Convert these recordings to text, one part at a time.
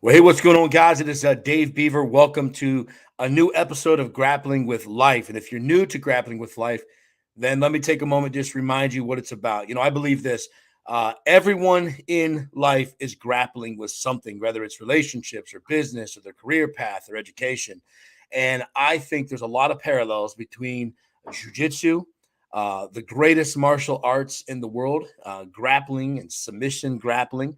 Well, hey, what's going on, guys? It is Dave Beaver. Welcome to a new episode of Grappling with Life. And if you're new to Grappling with Life, then let me take a moment just remind you what it's about. I believe this. Everyone in life is grappling with something, whether it's relationships or business or their career path or education. And I think there's a lot of parallels between jiu-jitsu, the greatest martial arts in the world, grappling and submission grappling.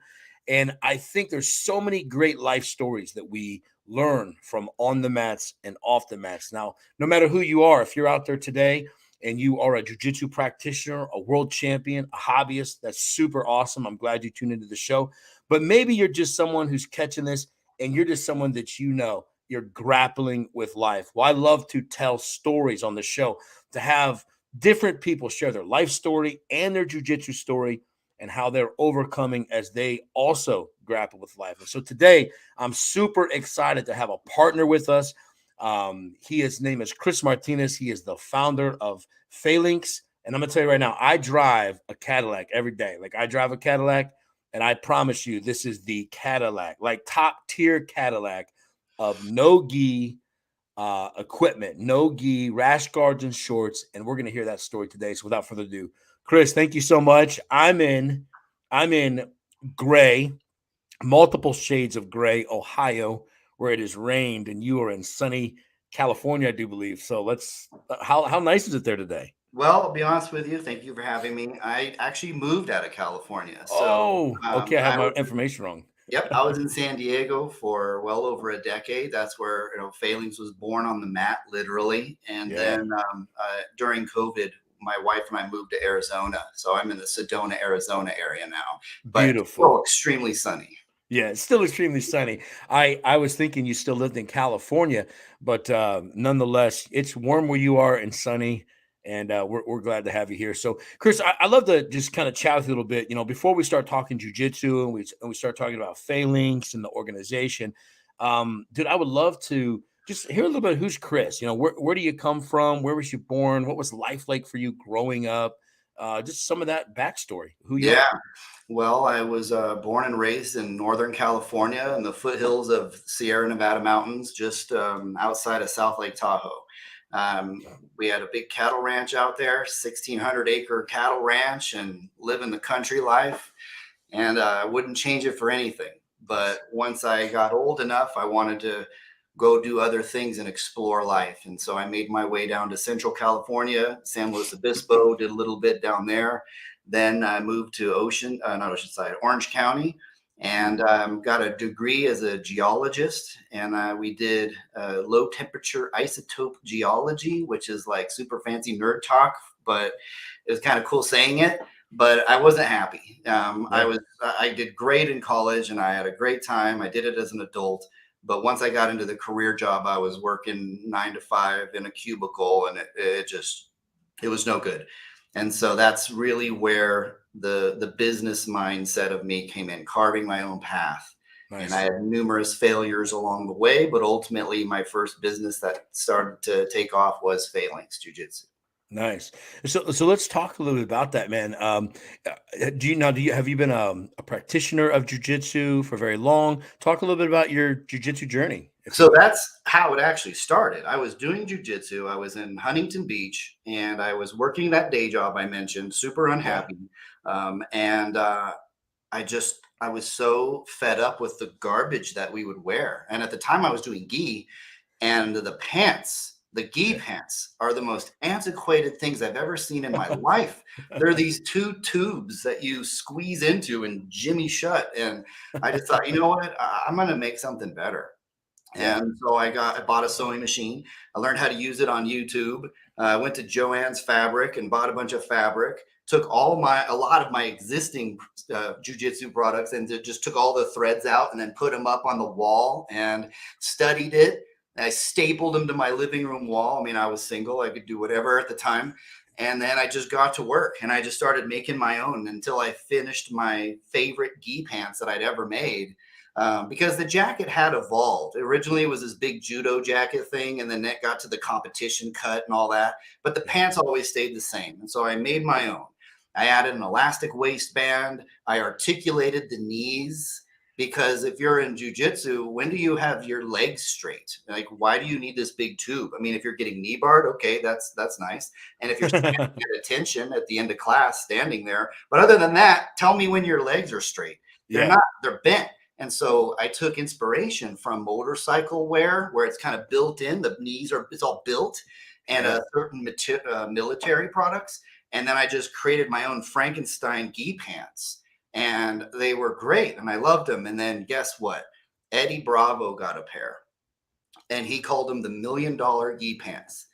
And I think there's so many great life stories that we learn from on the mats and off the mats. Now, no matter who you are, if you're out there today and you are a jiu-jitsu practitioner, a world champion, a hobbyist, that's super awesome. I'm glad you tuned into the show. But maybe you're just someone who's catching this and you're just someone that you're grappling with life. Well, I love to tell stories on the show, to have different people share their life story and their jiu-jitsu story and how they're overcoming as they also grapple with life. And so today, I'm super excited to have a partner with us. His name is Chris Martinez. He is the founder of PHALANX. And I'm going to tell you right now, I drive a Cadillac every day. Like, I drive a Cadillac, and I promise you, this is the Cadillac, like top tier Cadillac of no gi equipment, no gi, rash guards and shorts. And we're going to hear that story today. So without further ado, Chris, thank you so much. I'm in gray, multiple shades of gray, Ohio, where it has rained, and you are in sunny California, I do believe. So let's. How nice is it there today? Well, I'll be honest with you. Thank you for having me. I actually moved out of California. Oh, okay. I have I my was, information wrong. yep, I was in San Diego for well over a decade. That's where, Phalanx was born on the mat, literally. And Yeah, then during COVID, my wife and I moved to Arizona. So I'm in the Sedona, Arizona area now, but beautiful. still extremely sunny. Yeah, it's still extremely sunny. I was thinking you still lived in California, but nonetheless, it's warm where you are and sunny, and we're glad to have you here. So, Chris, I love to just kind of chat with you a little bit. Before we start talking jujitsu and we start talking about phalanx and the organization, dude, I would love to just hear a little bit. Who's Chris? Where do you come from? Where was you born? What was life like for you growing up? Just some of that backstory. Who you Yeah. are. Well, I was born and raised in Northern California in the foothills of Sierra Nevada mountains, just outside of South Lake Tahoe. Um, we had a big cattle ranch out there, 1,600-acre cattle ranch, and living the country life. And I wouldn't change it for anything. But once I got old enough, I wanted to go do other things and explore life. And so I made my way down to Central California, San Luis Obispo, did a little bit down there. Then I moved to not Oceanside, Orange County, and got a degree as a geologist. And we did low temperature isotope geology, which is like super fancy nerd talk, but it was kind of cool saying it. But I wasn't happy. Yeah. I did great in college, and I had a great time. I did it as an adult. But once I got into the career job, I was working 9 to 5 in a cubicle, and it was no good. And so that's really where the business mindset of me came in, carving my own path. And I Nice. had numerous failures along the way, but ultimately my first business that started to take off was Phalanx Jiu-Jitsu. Nice. So let's talk a little bit about that, man. Do you have you been a practitioner of jujitsu for very long? Talk a little bit about your jujitsu journey, if you So would. that's how it actually started. I was doing jujitsu. I was in Huntington Beach, and I was working that day job I mentioned, super Yeah. unhappy. And I was so fed up with the garbage that we would wear. And at the time, I was doing gi, and the gi Yeah. pants are the most antiquated things I've ever seen in my life. They're these two tubes that you squeeze into and jimmy shut. And I just thought, you know what? I'm going to make something better. Yeah. And so I bought a sewing machine. I learned how to use it on YouTube. I went to Joann's Fabric and bought a bunch of fabric. Took a lot of my existing jujitsu products and just took all the threads out and then put them up on the wall and studied it. I stapled them to my living room wall. I mean, I was single; I could do whatever at the time. And then I just got to work and I just started making my own until I finished my favorite gi pants that I'd ever made, because the jacket had evolved. Originally, it was this big judo jacket thing, and then it got to the competition cut and all that. But the Yeah. pants always stayed the same. And so I made my own. I added an elastic waistband. I articulated the knees. Because if you're in jujitsu, when do you have your legs straight? Like, why do you need this big tube? I mean, if you're getting knee barred, okay, that's nice. And if you're standing at attention at the end of class, standing there, but other than that, tell me when your legs are straight. They're Yeah. not. They're bent. And so I took inspiration from motorcycle wear, where it's kind of built in. The knees are it's all built, and Yeah. certain military products. And then I just created my own Frankenstein gi pants, and they were great, and I loved them. And then guess what? Eddie Bravo got a pair, and he called them the $1 million gi pants.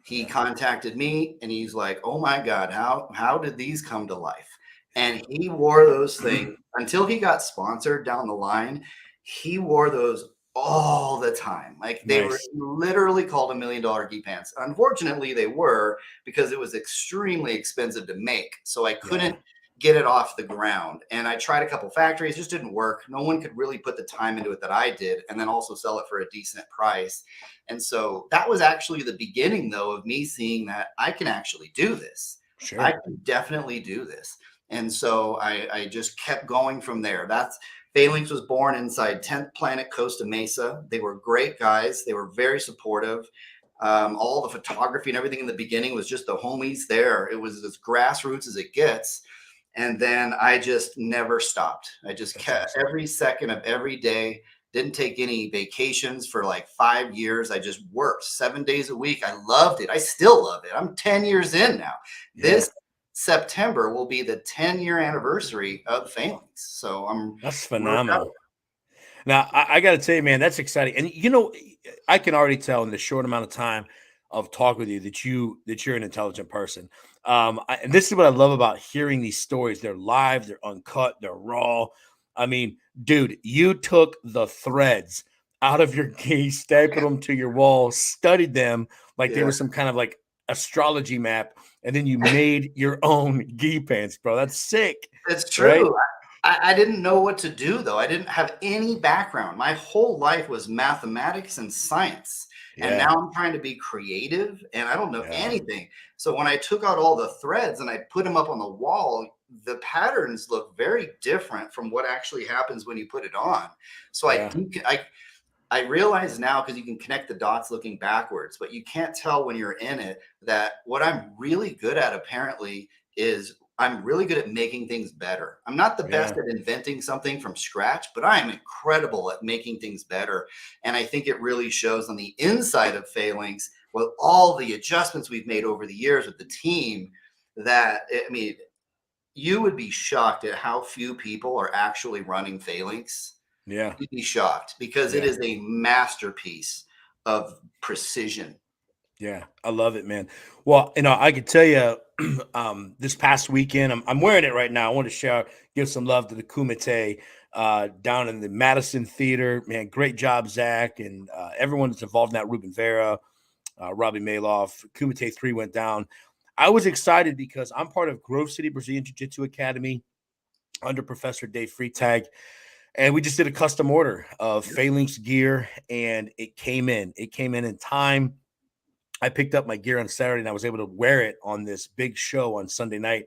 He contacted me, and he's like, "Oh my God, how did these come to life?" And he wore those things until he got sponsored down the line. He wore those all the time. Like, they were Nice. literally called $1 million gi pants. Unfortunately, they were, because it was extremely expensive to make. So I Yeah. couldn't get it off the ground. And I tried a couple factories, just didn't work. No one could really put the time into it that I did, and then also sell it for a decent price. And so that was actually the beginning, though, of me seeing that I can actually do this. I Sure. can definitely do this. And so I just kept going from there. That's Phalanx was born inside 10th Planet Costa Mesa. They were great guys. They were very supportive. All the photography and everything in the beginning was just the homies there. It was as grassroots as it gets. And then I just never stopped. I just That's kept awesome. every second of every day. Didn't take any vacations for like 5 years. I just worked 7 days a week. I loved it. I still love it. I'm 10 years in now. Yeah. This September will be the 10-year anniversary of Phalanx. So I'm That's real proud of phenomenal. Now, I got to tell you, man, that's exciting. And I can already tell in the short amount of time of talk with you that you're an intelligent person. And this is what I love about hearing these stories. They're live, they're uncut, they're raw. I mean, dude, you took the threads out of your gi, stapled them to your wall, studied them like they Yeah, were some kind of like astrology map, and then you made your own gi pants, bro. That's sick, it's right? true. I didn't know what to do, though. I didn't have any background. My whole life was mathematics and science. And now Yeah, I'm trying to be creative, and I don't know yeah, anything. So when I took out all the threads and I put them up on the wall, the patterns look very different from what actually happens when you put it on. So yeah, I realize now, because you can connect the dots looking backwards, but you can't tell when you're in it, that what I'm really good at, apparently, is I'm really good at making things better. I'm not the best yeah. at inventing something from scratch, but I am incredible at making things better. And I think it really shows on the inside of Phalanx, with all the adjustments we've made over the years with the team, that, I mean, you would be shocked at how few people are actually running Phalanx. Yeah. You'd be shocked, because it Yeah. is a masterpiece of precision. Yeah. I love it, man. Well, I could tell you this past weekend, I'm wearing it right now. I want to give some love to the Kumite down in the Madison Theater. Man, great job, Zach, and everyone that's involved in that. Ruben Vera, Robbie Maloff, Kumite 3 went down. I was excited because I'm part of Grove City Brazilian Jiu Jitsu Academy under Professor Dave Freitag. And we just did a custom order of Yep. Phalanx gear, and it came in. It came in time. I picked up my gear on Saturday, and I was able to wear it on this big show on Sunday night.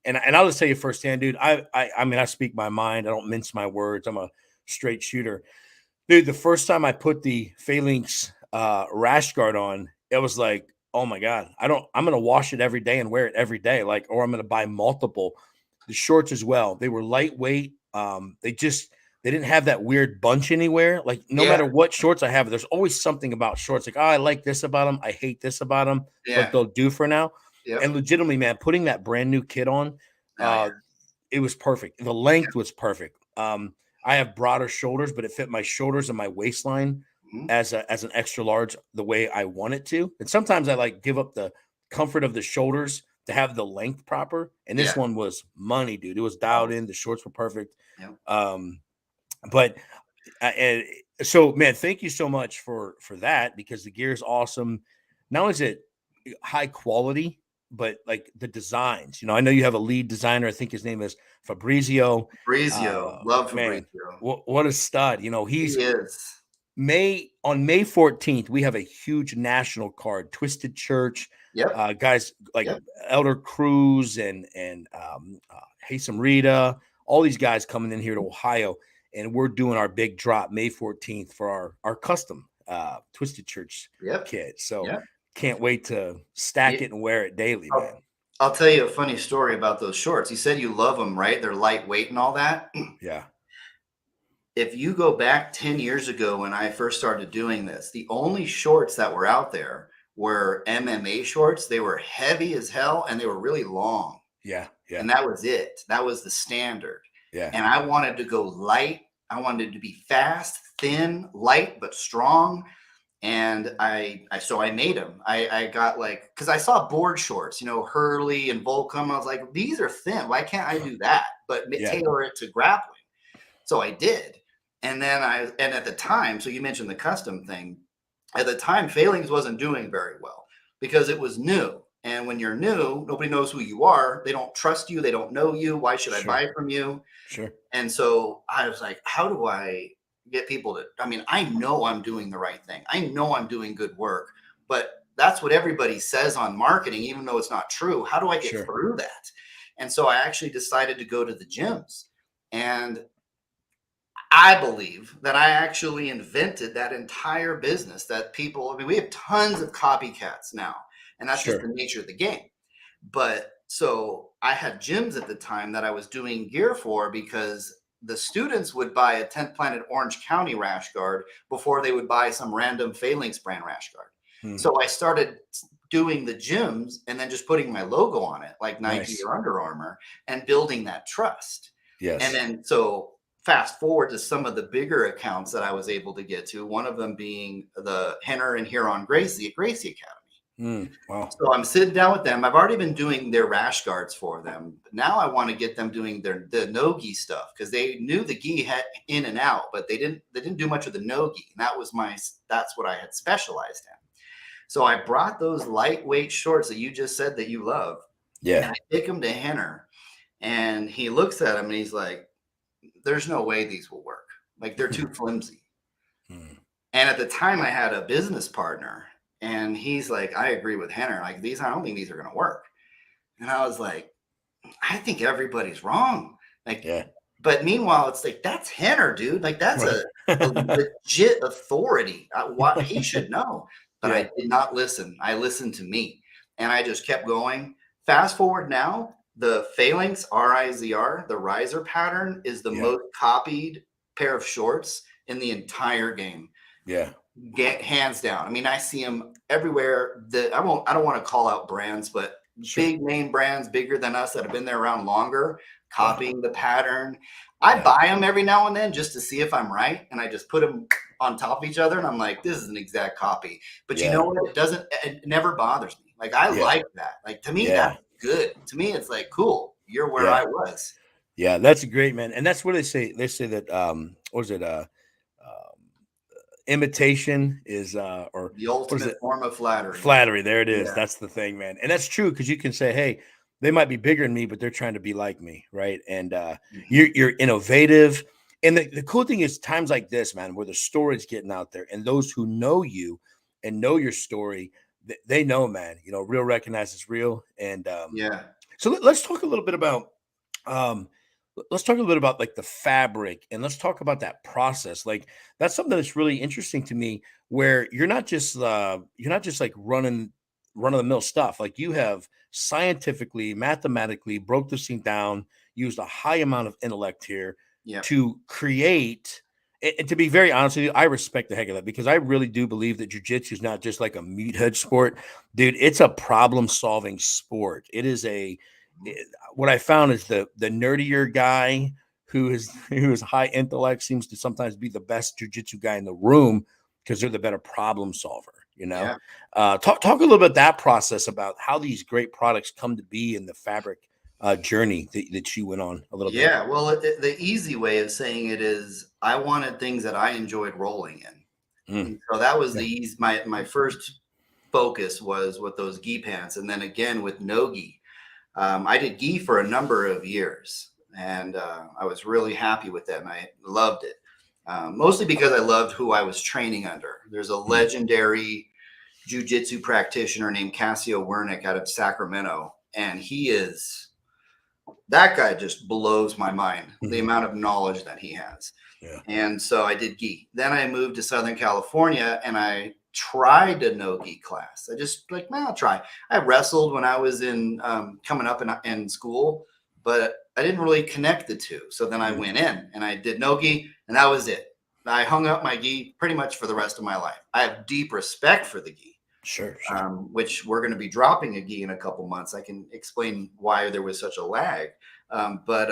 And I'll just tell you firsthand, dude. I mean, I speak my mind. I don't mince my words. I'm a straight shooter, dude. The first time I put the Phalanx rash guard on, it was like, oh my god, I'm gonna wash it every day and wear it every day, like, or I'm gonna buy multiple. The shorts as well. They were lightweight. They didn't have that weird bunch anywhere. Like, no Yeah, matter what shorts I have, there's always something about shorts. Like, oh, I like this about them. I hate this about them, but yeah, they'll do for now. yep. And legitimately, man, putting that brand new kit on, Oh, yeah. uh, it was perfect. The length was perfect. I have broader shoulders, but it fit my shoulders and my waistline Mhm. as an extra large the way I want it to. And sometimes I like give up the comfort of the shoulders to have the length proper. And Yeah. this one was money, dude. It was Oh, dialed in. The shorts were perfect. yep. Um, but and so, man, thank you so much for that, because the gear is awesome. Not only is it high quality, but like the designs. I know you have a lead designer. I think his name is Fabrizio. Fabrizio, love Man, Fabrizio. what a stud. He He's is. May 14th, we have a huge national card, Twisted Church, Yep, guys like yep. Elder Cruz and Haysom Rita, all these guys coming in here to Ohio. and we're doing our big drop May 14th for our custom Twisted Church Yep. kit. So Yep. can't wait to stack it and wear it daily, man. I'll tell you a funny story about those shorts. You said you love them, right? They're lightweight and all that. Yeah. If you go back 10 years ago when I first started doing this, the only shorts that were out there were MMA shorts. They were heavy as hell and they were really long. Yeah. Yeah. And that was it. That was the standard. Yeah. And I wanted to go light. I wanted to be fast, thin, light, but strong. And so I made them. I got like, because I saw board shorts, Hurley and Volcom. I was like, these are thin. Why can't I do that? But tailor it to grappling. So I did. And then and at the time, so you mentioned the custom thing. At the time, PHALANX wasn't doing very well because it was new. And when you're new, nobody knows who you are. They don't trust you. They don't know you. Why should I buy from you? Sure. And so I was like, how do I get people to, I know I'm doing the right thing. I know I'm doing good work, but that's what everybody says on marketing, even though it's not true. How do I get through that? And so I actually decided to go to the gyms, and I believe that I actually invented that entire business that people, we have tons of copycats now, and that's just the nature of the game. But so I had gyms at the time that I was doing gear for because the students would buy a 10th Planet Orange County rash guard before they would buy some random PHALANX brand rash guard. So I started doing the gyms and then just putting my logo on it, like Nike or Under Armour, and building that trust. Yes. And then so fast forward to some of the bigger accounts that I was able to get to, one of them being the Henner and Huron Gracie at Gracie Academy. Wow. So I'm sitting down with them. I've already been doing their rash guards for them. But now I want to get them doing the no-gi stuff because they knew the gi had in and out, but they didn't do much of the no-gi. And that's what I had specialized in. So I brought those lightweight shorts that you just said that you love. Yeah. And I take them to Henner, and he looks at them and he's like, there's no way these will work. Like, they're too flimsy. And at the time I had a business partner, and he's like, I agree with Henner. Like, I don't think these are going to work. And I was like, I think everybody's wrong. Like, but meanwhile, it's like, that's Henner, dude. Like, that's a legit authority. What he should know. But I did not listen. I listened to me, and I just kept going. Fast forward now, the PHALANX RIZR, the riser pattern, is the most copied pair of shorts in the entire game. Yeah. Hands down. I see them everywhere. I don't want to call out brands, but big name brands bigger than us that have been there around longer, copying the pattern. I buy them every now and then just to see if I'm right, and I just put them on top of each other, and I'm like, this is an exact copy. But you know what? It never bothers me. Like, I like that. Like, to me, that's good. To me, it's like, cool, you're where I was. Yeah, that's great, man. And that's what they say. They say that what is it? Imitation is or the ultimate form of flattery. Flattery, there it is. That's the thing, man. And that's true, because you can say, hey, they might be bigger than me, but they're trying to be like me, right? And you're innovative. And the cool thing is times like this, man, where the story's getting out there, and those who know you and know your story, they know, man, real recognizes real. And so let's talk a little bit about like the fabric, and let's talk about that process. Like, that's something that's really interesting to me, where you're not just like running run of the mill stuff. Like, you have scientifically, mathematically broke this thing down, used a high amount of intellect here to create. And to be very honest with you, I respect the heck of that, because I really do believe that jiu-jitsu is not just like a meathead sport, dude. It's a problem-solving sport. It is what I found is the nerdier guy who is high intellect seems to sometimes be the best jiu-jitsu guy in the room, because they're the better problem solver. Talk a little bit about that process, about how these great products come to be in the fabric journey that you went on a little bit. Yeah, well, the easy way of saying it is I wanted things that I enjoyed rolling in. And so that was my first focus was with those gi pants. And then again with no gi. I did gi for a number of years, and I was really happy with that, and I loved it. Mostly because I loved who I was training under. There's a legendary jiu-jitsu practitioner named Cassio Wernick out of Sacramento, and that guy just blows my mind, the amount of knowledge that he has. Yeah. And so I did gi. Then I moved to Southern California and I tried a no gi class. I just like, man, I'll try. I wrestled when I was in coming up in school, but I didn't really connect the two. So then I Mhm. went in and I did no gi, and that was it. I hung up my gi pretty much for the rest of my life. I have deep respect for the gi, Sure. Sure. which we're going to be dropping a gi in a couple months. I can explain why there was such a lag. But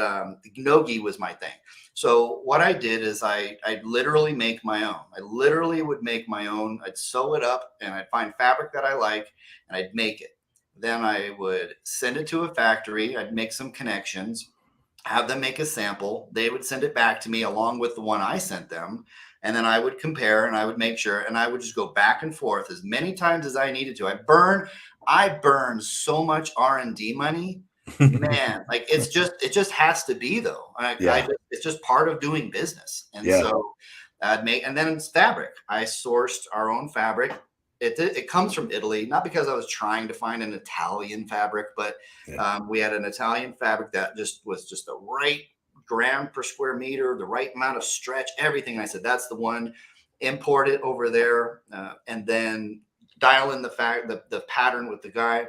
no gi was my thing. So what I did is I literally make my own. I literally would make my own. I'd sew it up and I'd find fabric that I like and I'd make it. Then I would send it to a factory. I'd make some connections, have them make a sample. They would send it back to me along with the one I sent them. And then I would compare and I would make sure, and I would just go back and forth as many times as I needed to. I burn so much R&D money, man. Like it just has to be though. Yeah. It's just part of doing business. And Yeah. so I'd make, and then it's fabric. I sourced our own fabric. It comes from Italy, not because I was trying to find an Italian fabric, but Yeah. we had an Italian fabric that just was just the right gram per square meter, the right amount of stretch, everything. And I said, that's the one. Import it over there, and then dial in the pattern with the guy,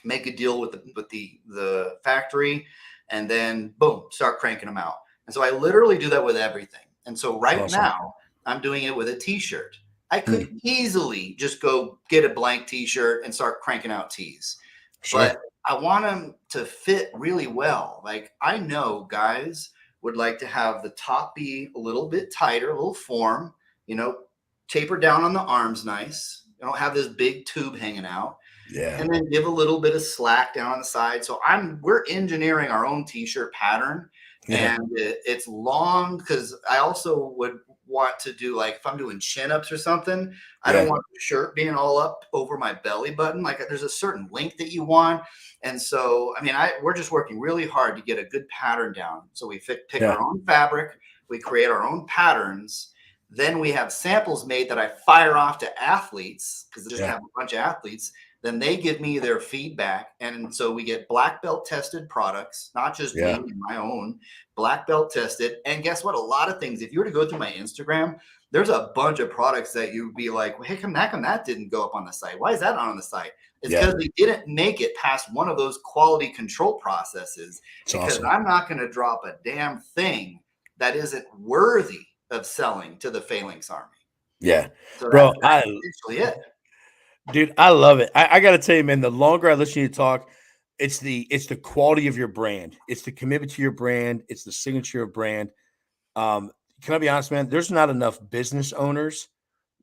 make a deal with the factory, and then boom, start cranking them out. And so I literally do that with everything. And so right Awesome. now I'm doing it with a t-shirt. I Hmm. could easily just go get a blank t-shirt and start cranking out tees, Sure. but I want them to fit really well. Like I know guys would like to have the top be a little bit tighter, a little form, you know, taper down on the arms nice. You don't have this big tube hanging out, Yeah. and then give a little bit of slack down on the side. So we're engineering our own t-shirt pattern, Yeah. and it's long because I also would want to do, like if I'm doing chin-ups or something, I don't Yeah. want the shirt being all up over my belly button. Like there's a certain length that you want. And so, I mean, we're just working really hard to get a good pattern down. So we pick Yeah. our own fabric, we create our own patterns. Then we have samples made that I fire off to athletes because I just Yeah. have a bunch of athletes. Then they give me their feedback. And so we get black belt tested products, not just me Yeah. and my own, black belt tested. And guess what? A lot of things, if you were to go through my Instagram, there's a bunch of products that you'd be like, well, hey, come back, and that didn't go up on the site. Why is that not on the site? It's Yeah. because they didn't make it past one of those quality control processes, It's because awesome. I'm not going to drop a damn thing that isn't worthy of selling to the Phalanx Army. Yeah. So Bro, that's essentially it. dude, I love it. I gotta tell you, man, the longer I listen to you talk, it's the quality of your brand. It's the commitment to your brand. It's the signature of brand. Um, can I be honest, man? There's not enough business owners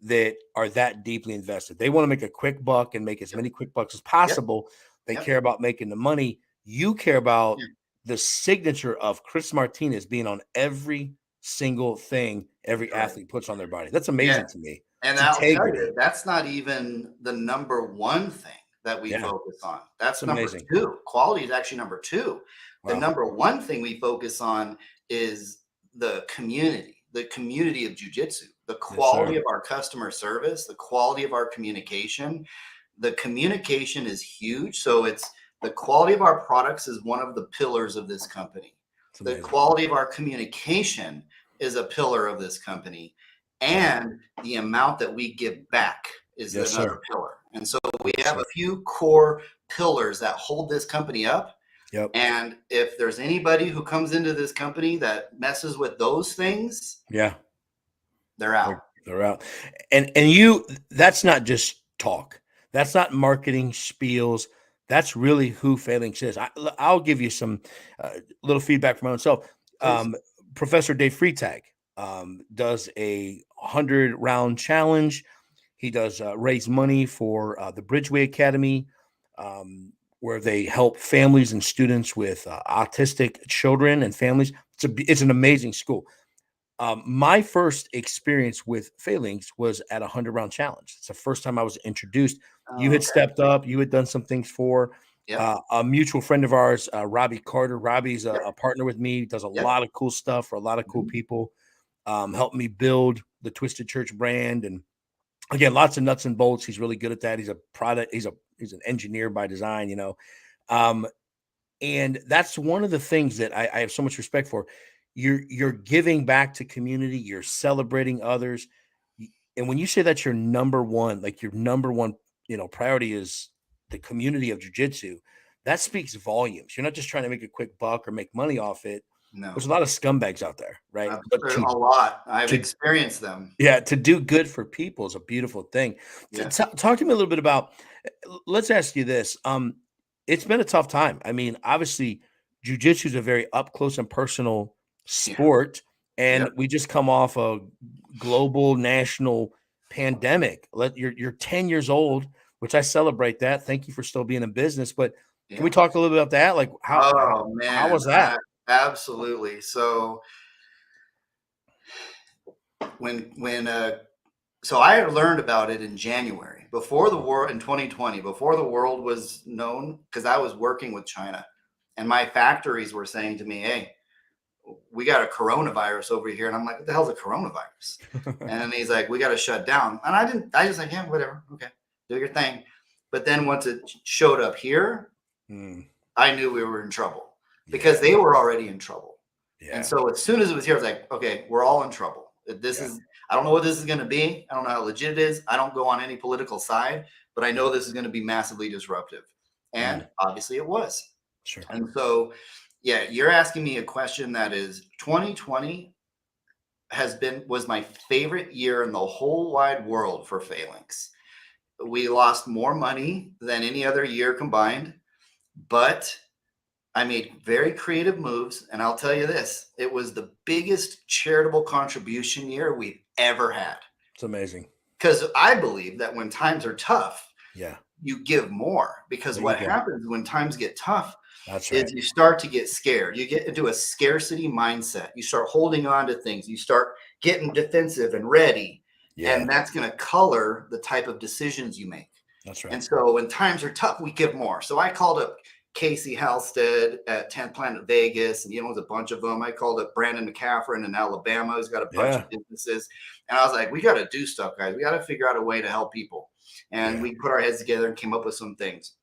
that are that deeply invested. They want to make a quick buck and make as Yep. many quick bucks as Yep. possible. They Yep. care about making the money. You care about Yeah. the signature of Chris Martinez being on every single thing every Right. athlete puts on their body. That's Yeah. amazing to me. And It's I'll tell you, integrity. that's not even the number one thing that we Yeah, focus on. it's That's number amazing. two. Quality is actually number two. The Wow. number one thing we focus on is the community of jujitsu, the Yes, quality sir. of our customer service, the quality of our communication. The communication is huge. So it's the quality of our products is one of the pillars of this company. It's The amazing. quality of our communication is a pillar of this company. Wow. And the amount that we give back is Yes, another sir. pillar. And so we Yes, have sir. a few core pillars that hold this company up. Yep. And if there's anybody who comes into this company that messes with those things, Yeah. they're out. They're out. And you, that's not just talk. That's not marketing spiels. That's really who Phalanx is. I'll give you some little feedback from my own self. Please. Professor Dave Freitag does a 100-round challenge. He does raise money for the Bridgeway Academy, where they help families and students with autistic children and families. It's an amazing school. My first experience with Phalanx was at a 100-round challenge. It's the first time I was introduced. You Oh, had okay. stepped up. You had done some things for Yep. a mutual friend of ours, Robbie Carter. Robbie's Yep. a partner with me. Does a Yep. lot of cool stuff for a lot of cool Mhm. people. Helped me build the Twisted Church brand, and again, lots of nuts and bolts. He's really good at that. He's a product. He's an engineer by design. Um, and that's one of the things that I have so much respect for. you're giving back to community, you're celebrating others. And when you say that's your number one, like your number one, priority is the community of jujitsu, that speaks volumes. You're not just trying to make a quick buck or make money off it. No, There's a lot of scumbags out there, right? But a lot. I've to experienced them. yeah, to do good for people is a beautiful thing. Yes. Talk to me a little bit about. Let's ask you this. It's been a tough time. I mean, obviously, jujitsu is a very up close and personal Yeah. sport, and Yep. we just come off a global national pandemic. You're 10 years old, which I celebrate that. Thank you for still being in business. But can we Yeah. talk a little bit about that? Like Oh how man, was that? absolutely. So when so I had learned about it in January before the war in 2020, before the world was known, because I was working with China, and my factories were saying to me, "Hey, we got a coronavirus over here," and I'm like, "What the hell's a coronavirus?" And he's like, "We got to shut down." And I didn't. I just like, "Yeah, whatever. Okay, do your thing." But then once it showed up here, Mm, I knew we were in trouble because yeah, they were already in trouble. And yeah, so as soon as it was here, I was like, okay, we're all in trouble. This yeah. is, I don't know what this is going to be. I don't know how legit it is. I don't go on any political side, but I know this is going to be massively disruptive. Mm, And obviously it was. sure. And so, yeah, you're asking me a question that is 2020 was my favorite year in the whole wide world for Phalanx. We lost more money than any other year combined, but I made very creative moves, and I'll tell you this, it was the biggest charitable contribution year we've ever had. It's amazing. Because I believe that when times are tough, Yeah, you give more. Because there you what go. happens when times get tough That's right. is you start to get scared. You get into a scarcity mindset. You start holding on to things. You start getting defensive and ready. Yeah, And that's going to color the type of decisions you make. that's right. And so when times are tough, we give more. So I called up Casey Halstead at 10th Planet Vegas, and there's a bunch of them. I called up Brandon McCaffrin in Alabama, who's got a bunch of Yeah, businesses. And I was like, we got to do stuff, guys. We got to figure out a way to help people. And yeah. we put our heads together and came up with some things.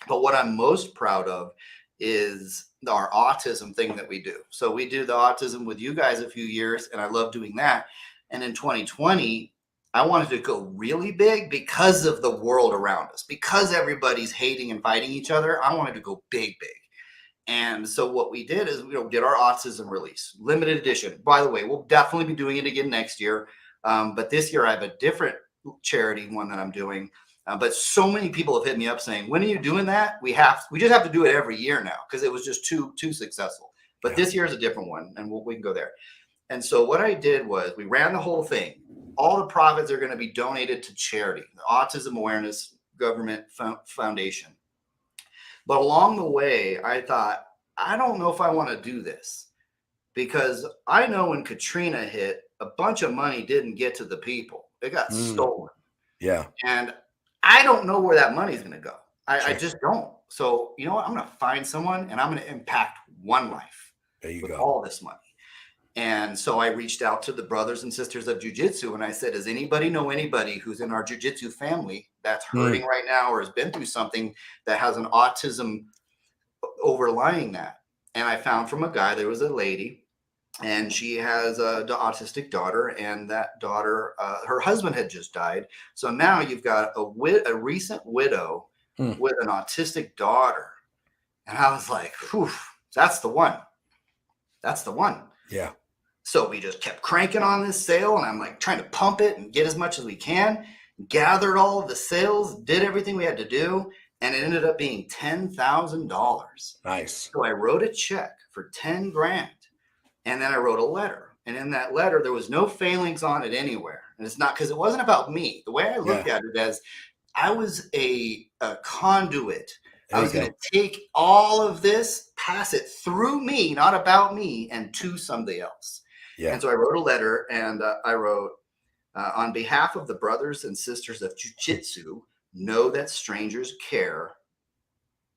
But what I'm most proud of is our autism thing that we do. So we do the autism with you guys a few years, and I love doing that. And in 2020, I wanted to go really big because of the world around us, because everybody's hating and fighting each other. I wanted to go big, big. And so what we did is, did our autism release, limited edition. By the way, we'll definitely be doing it again next year. But this year I have a different charity one that I'm doing. But so many people have hit me up saying, "When are you doing that?" We just have to do it every year now because it was just too successful. But Yeah. this year is a different one, and we can go there. And so what I did was we ran the whole thing. All the profits are going to be donated to charity, the Autism Awareness Government Foundation. But along the way, I thought, I don't know if I want to do this because I know when Katrina hit, a bunch of money didn't get to the people. It got Mm, stolen. yeah, And I don't know where that money's going to go. I sure. just don't. So, you know what? I'm going to find someone and I'm going to impact one life There you with go. all this money. And so I reached out to the brothers and sisters of jujitsu and I said, does anybody know anybody who's in our jujitsu family that's Mm, hurting right now or has been through something that has an autism overlying that? And I found from a guy, there was a lady and she has a autistic daughter, and that daughter, her husband had just died. So now you've got a recent widow mm, with an autistic daughter. And I was like, whew, that's the one. That's the one. yeah, So we just kept cranking on this sale, and I'm like trying to pump it and get as much as we can, gathered all of the sales, did everything we had to do, and it ended up being $10,000. nice. So I wrote a check for 10 grand, and then I wrote a letter. And in that letter, there was no failings on it anywhere. And it's not because it wasn't about me. The way I Yeah, looked at it as I was a conduit. I there you was going go. to take all of this, pass it through me, not about me, and to somebody else. Yeah, And so I wrote a letter and I wrote, on behalf of the brothers and sisters of Jiu-Jitsu, know that strangers care.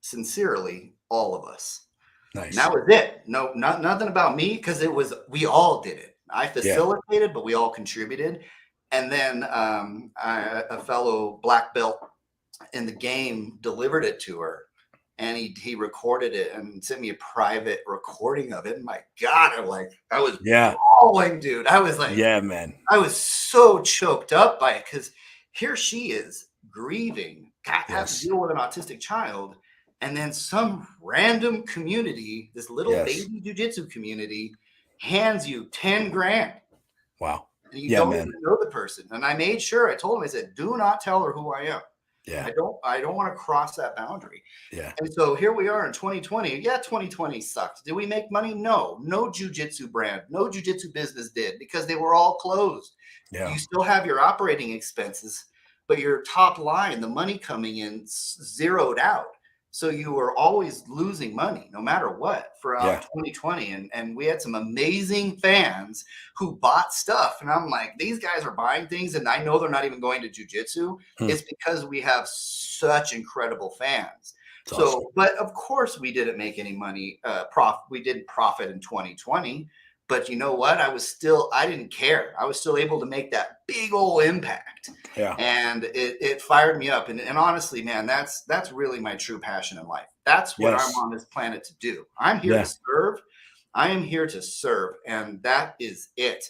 Sincerely, all of us. And nice. that was it. No, nothing about me because we all did it. I Yeah, facilitated, but we all contributed. And then a fellow black belt in the game delivered it to her. and he recorded it and sent me a private recording of it. And my God, I was Yeah. bawling, dude. Yeah, man. I was so choked up by it because here she is grieving, has to Yes. deal with an autistic child, and then some random community, this little Yes. baby jujitsu community, hands you 10 grand Wow. and you Yeah, don't man. even know the person. And I made sure I told him, I said, do not tell her who I am. Yeah. I don't want to cross that boundary. Yeah. And so here we are in 2020. Yeah, 2020 sucked. Did we make money? No. No jujitsu brand, no jujitsu business did because they were all closed. Yeah. You still have your operating expenses, but your top line, the money coming in, zeroed out. So you were always losing money no matter what throughout Yeah. 2020. And we had some amazing fans who bought stuff. And I'm like, these guys are buying things, and I know they're not even going to jujitsu. Hmm. It's because we have such incredible fans. It's awesome. So, but of course, we didn't make any money. We did profit in 2020, but you know what? I didn't care. I was still able to make that big old impact, Yeah. and it fired me up. And honestly, man, that's really my true passion in life. That's what I'm Yes. on this planet to do. I'm here Yeah. to serve. I am here to serve, and that is it.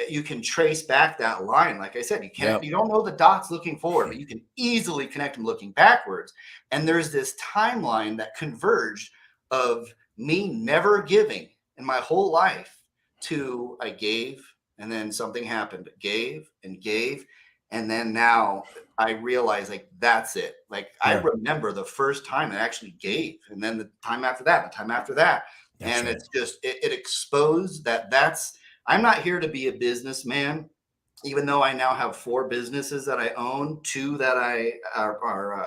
You can trace back that line. Like I said, Yep. you don't know the dots looking forward, but you can easily connect them looking backwards. And there's this timeline that converged of me never giving in my whole life to I gave and then something happened, gave and gave. And then now I realize like that's it. Like I Yeah. remember the first time I actually gave, and then the time after that, the time after that. That's And right. it's just it exposed that's I'm not here to be a businessman, even though I now have 4 businesses that I own, 2 that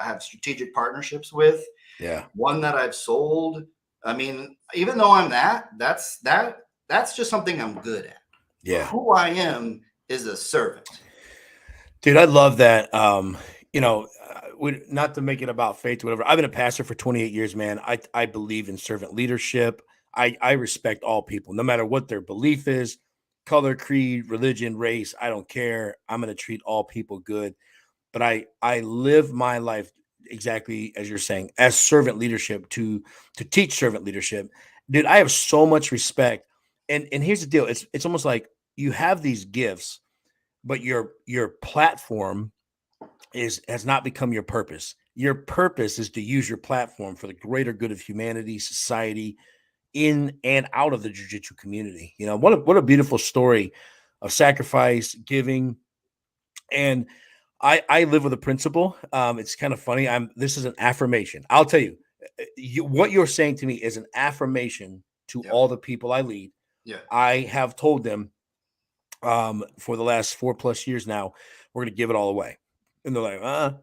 have strategic partnerships with, Yeah. 1 that I've sold. I mean, even though that's just something I'm good at. But Yeah. who I am is a servant. Dude, I love that. Not to make it about faith or whatever. I've been a pastor for 28 years, man. I believe in servant leadership. I respect all people, no matter what their belief is, color, creed, religion, race. I don't care. I'm going to treat all people good. But I live my life exactly as you're saying, as servant leadership to teach servant leadership. Dude, I have so much respect. And here's the deal. It's almost like you have these gifts, but your platform has not become your purpose. Your purpose is to use your platform for the greater good of humanity, society, in and out of the jiu-jitsu community. You know, what a beautiful story of sacrifice, giving. And I live with a principle. It's kind of funny. This is an affirmation. I'll tell you, what you're saying to me is an affirmation to Yep. all the people I lead. Yeah. I have told them for the last 4+ years now, we're going to give it all away. And they're like,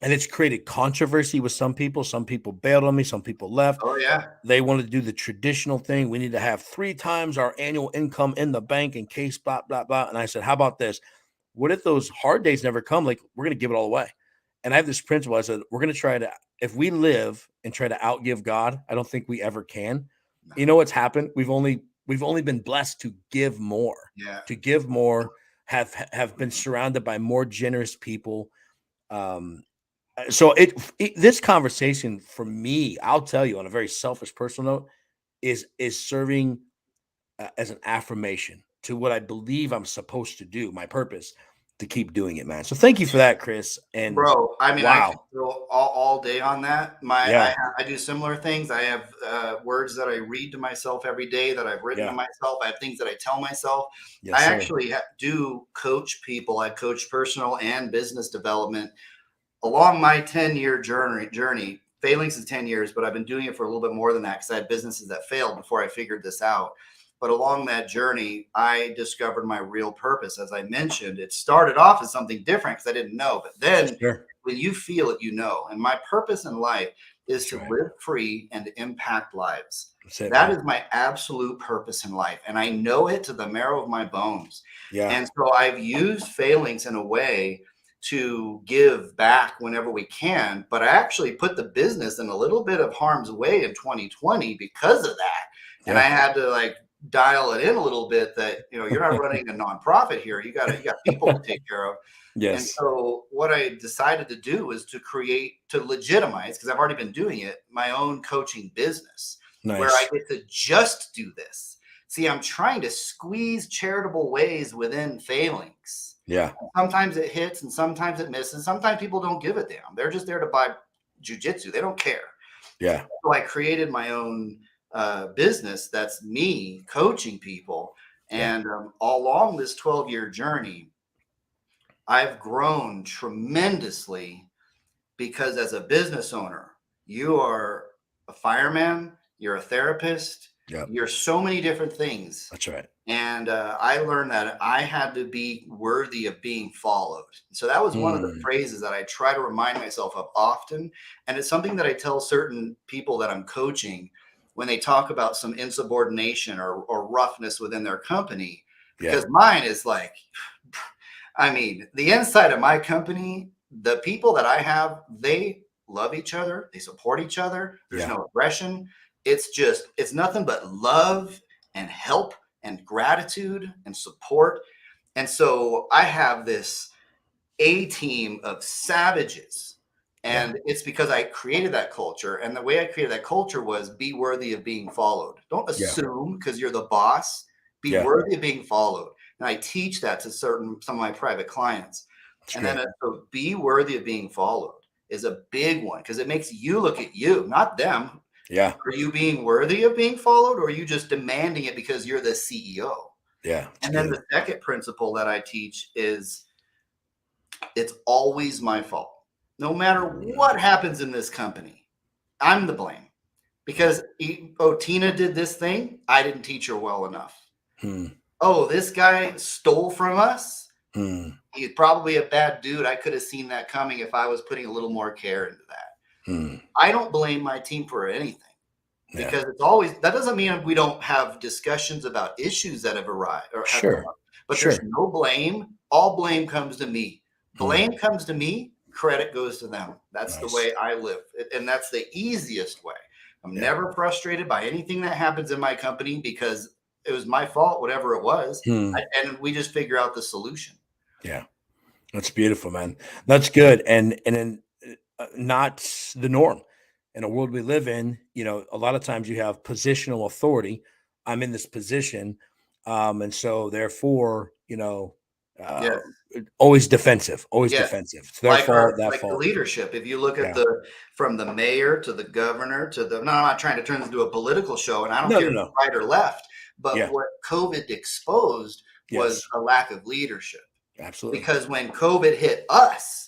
and it's created controversy with some people. Some people bailed on me. Some people left. Oh yeah. They wanted to do the traditional thing. We need to have 3 times our annual income in the bank in case blah, blah, blah. And I said, how about this? What if those hard days never come? Like, we're going to give it all away. And I have this principle. I said, we're going to try to, if we live and try to outgive God, I don't think we ever can. No. You know what's happened? We've only been blessed to give more, have been surrounded by more generous people. So this conversation for me, I'll tell you on a very selfish personal note, is serving as an affirmation to what I believe I'm supposed to do, my purpose, to keep doing it, man. So thank you for that, Chris. And Bro, I mean, I could wow, go all day on that. yeah, I do similar things. I have words that I read to myself every day that I've written to yeah, myself. I have things that I tell myself. yes, I sir. actually do coach people. I coach personal and business development along my 10-year journey. Phalanx is 10 years, but I've been doing it for a little bit more than that because I had businesses that failed before I figured this out. But along that journey, I discovered my real purpose. As I mentioned, it started off as something different because I didn't know. But then Sure. when you feel it, you know. And my purpose in life is That's to right. live free and to impact lives. That's it, That man. is my absolute purpose in life. And I know it to the marrow of my bones. Yeah, And so I've used Phalanx in a way to give back whenever we can. But I actually put the business in a little bit of harm's way in 2020 because of that. And I yeah, had to like dial it in a little bit that, you're not running a nonprofit here. You got people to take care of. And Yes. so what I decided to do is to legitimize, because I've already been doing it, my own coaching business where I Nice. get to just do this. See, I'm trying to squeeze charitable ways within Phalanx. Yeah. Sometimes it hits and sometimes it misses. Sometimes people don't give a damn. They're just there to buy jujitsu. They don't care. Yeah. So I created my own business that's me coaching people. Yeah. And all along this 12-year journey, I've grown tremendously because as a business owner, you are a fireman, you're a therapist, Yep. you're so many different things. That's right. And I learned that I had to be worthy of being followed. So that was one of the phrases that I try to remind myself of often. And it's something that I tell certain people that I'm coaching when they talk about some insubordination or roughness within their company, because mine is like, I mean, the inside of my company, the people that I have, they love each other. They support each other. There's no aggression. It's nothing but love and help and gratitude and support. And so I have this A team of savages. And it's because I created that culture. And the way I created that culture was be worthy of being followed. Don't assume because you're the boss, be worthy of being followed. And I teach that to some of my private clients. And then so be worthy of being followed is a big one because it makes you look at you, not them. Yeah. Are you being worthy of being followed, or are you just demanding it because you're the CEO? Yeah. And then the second principle that I teach is it's always my fault. No matter what happens in this company, I'm the blame. Because, Tina did this thing, I didn't teach her well enough. Oh, this guy stole from us. He's probably a bad dude. I could have seen that coming if I was putting a little more care into that. I don't blame my team for anything because it's always, that doesn't mean we don't have discussions about issues that have arrived or have come up, but there's no blame. All blame comes to me. Blame comes to me. Credit goes to them. That's the way I live. And that's the easiest way. I'm never frustrated by anything that happens in my company because it was my fault, whatever it was. And we just figure out the solution. Yeah. That's beautiful, man. That's good. And then not the norm in a world we live in. A lot of times you have positional authority. I'm in this position. And so therefore, always defensive, defensive. It's their fault, that fault. The leadership. If you look at from the mayor to the governor to I'm not trying to turn this into a political show, and I don't care if it's right or left, but what COVID exposed was a lack of leadership. Absolutely. Because when COVID hit us,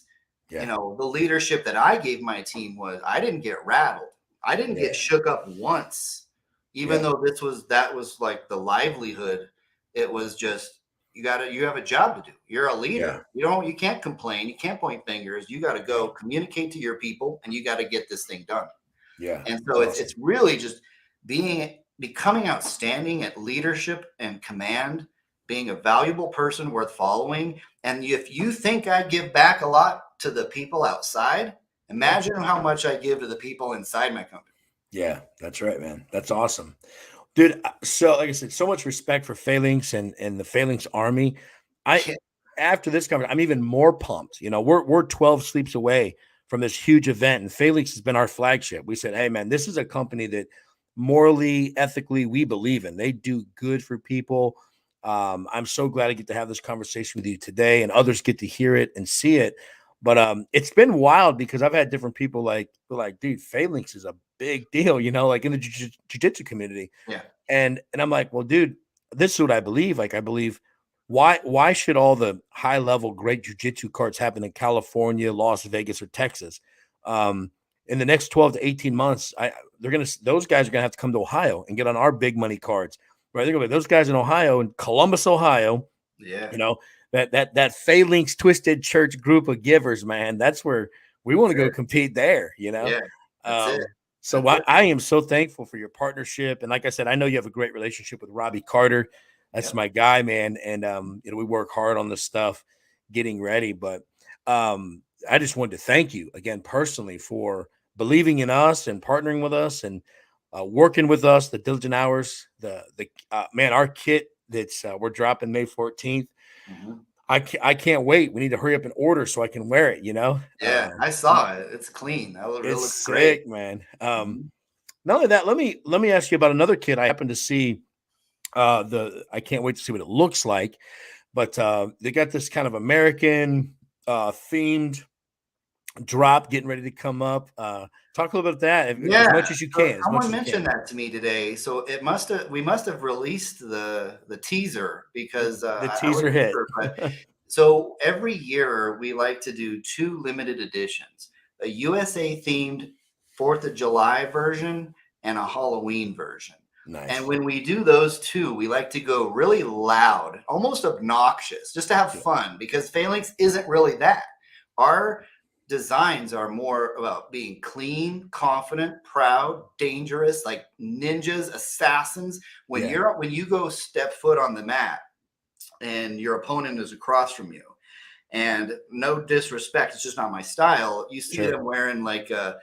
the leadership that I gave my team was I didn't get rattled. I didn't get shook up once, even though that was like the livelihood. It was just, you have a job to do. You're a leader. You can't complain. You can't point fingers. You got to go communicate to your people and you got to get this thing done. And so it's really just becoming outstanding at leadership and command, being a valuable person worth following. And if you think I give back a lot to the people outside, imagine how much I give to the people inside my company. Yeah, that's right, man. That's awesome. Dude, so like I said, so much respect for Phalanx and the Phalanx Army. After this conference, I'm even more pumped. We're 12 sleeps away from this huge event, and Phalanx has been our flagship. We said, hey, man, this is a company that morally, ethically, we believe in. They do good for people. I'm so glad I get to have this conversation with you today, and others get to hear it and see it. But it's been wild because I've had different people like, dude, Phalanx is a big deal, like in the jiu-jitsu community. Yeah. And I'm like, well, dude, this is what I believe. Like, I believe why should all the high level great jiu-jitsu cards happen in California, Las Vegas, or Texas? In the next 12 to 18 months, those guys are gonna have to come to Ohio and get on our big money cards. Right? They're gonna be those guys in Ohio, in Columbus, Ohio. Yeah. That Phalanx Twisted Church group of givers, man. That's where we want to go compete there. Yeah. That's it. So I am so thankful for your partnership. And like I said, I know you have a great relationship with Robbie Carter. That's my guy, man. And, we work hard on this stuff, getting ready. But I just wanted to thank you again personally for believing in us and partnering with us. And working with us, the diligent hours, the man, our kit that's we're dropping May 14th. Mhm. I can't wait. We need to hurry up and order so I can wear it. Yeah, I saw it. It's clean. It It's looks great. sick, man. Mhm. Not only that, let me ask you about another kit I happened to see. I can't wait to see what it looks like, but they got this kind of American themed drop getting ready to come up. Talk a little bit about that, as Yeah, much as you so can, as much someone as you mentioned can. that to me today. So we must have released the teaser because The I teaser wasn't hit. sure. But so every year we like to do two limited editions: a USA themed Fourth of July version and a Halloween version. And Nice. when we do those two, we like to go really loud, almost obnoxious, just to have Yeah. fun because Phalanx isn't really that. Our designs are more about being clean, confident, proud, dangerous, like ninjas, assassins. Yeah. When you go step foot on the mat and your opponent is across from you, and no disrespect, it's just not my style. You see Sure. them wearing like a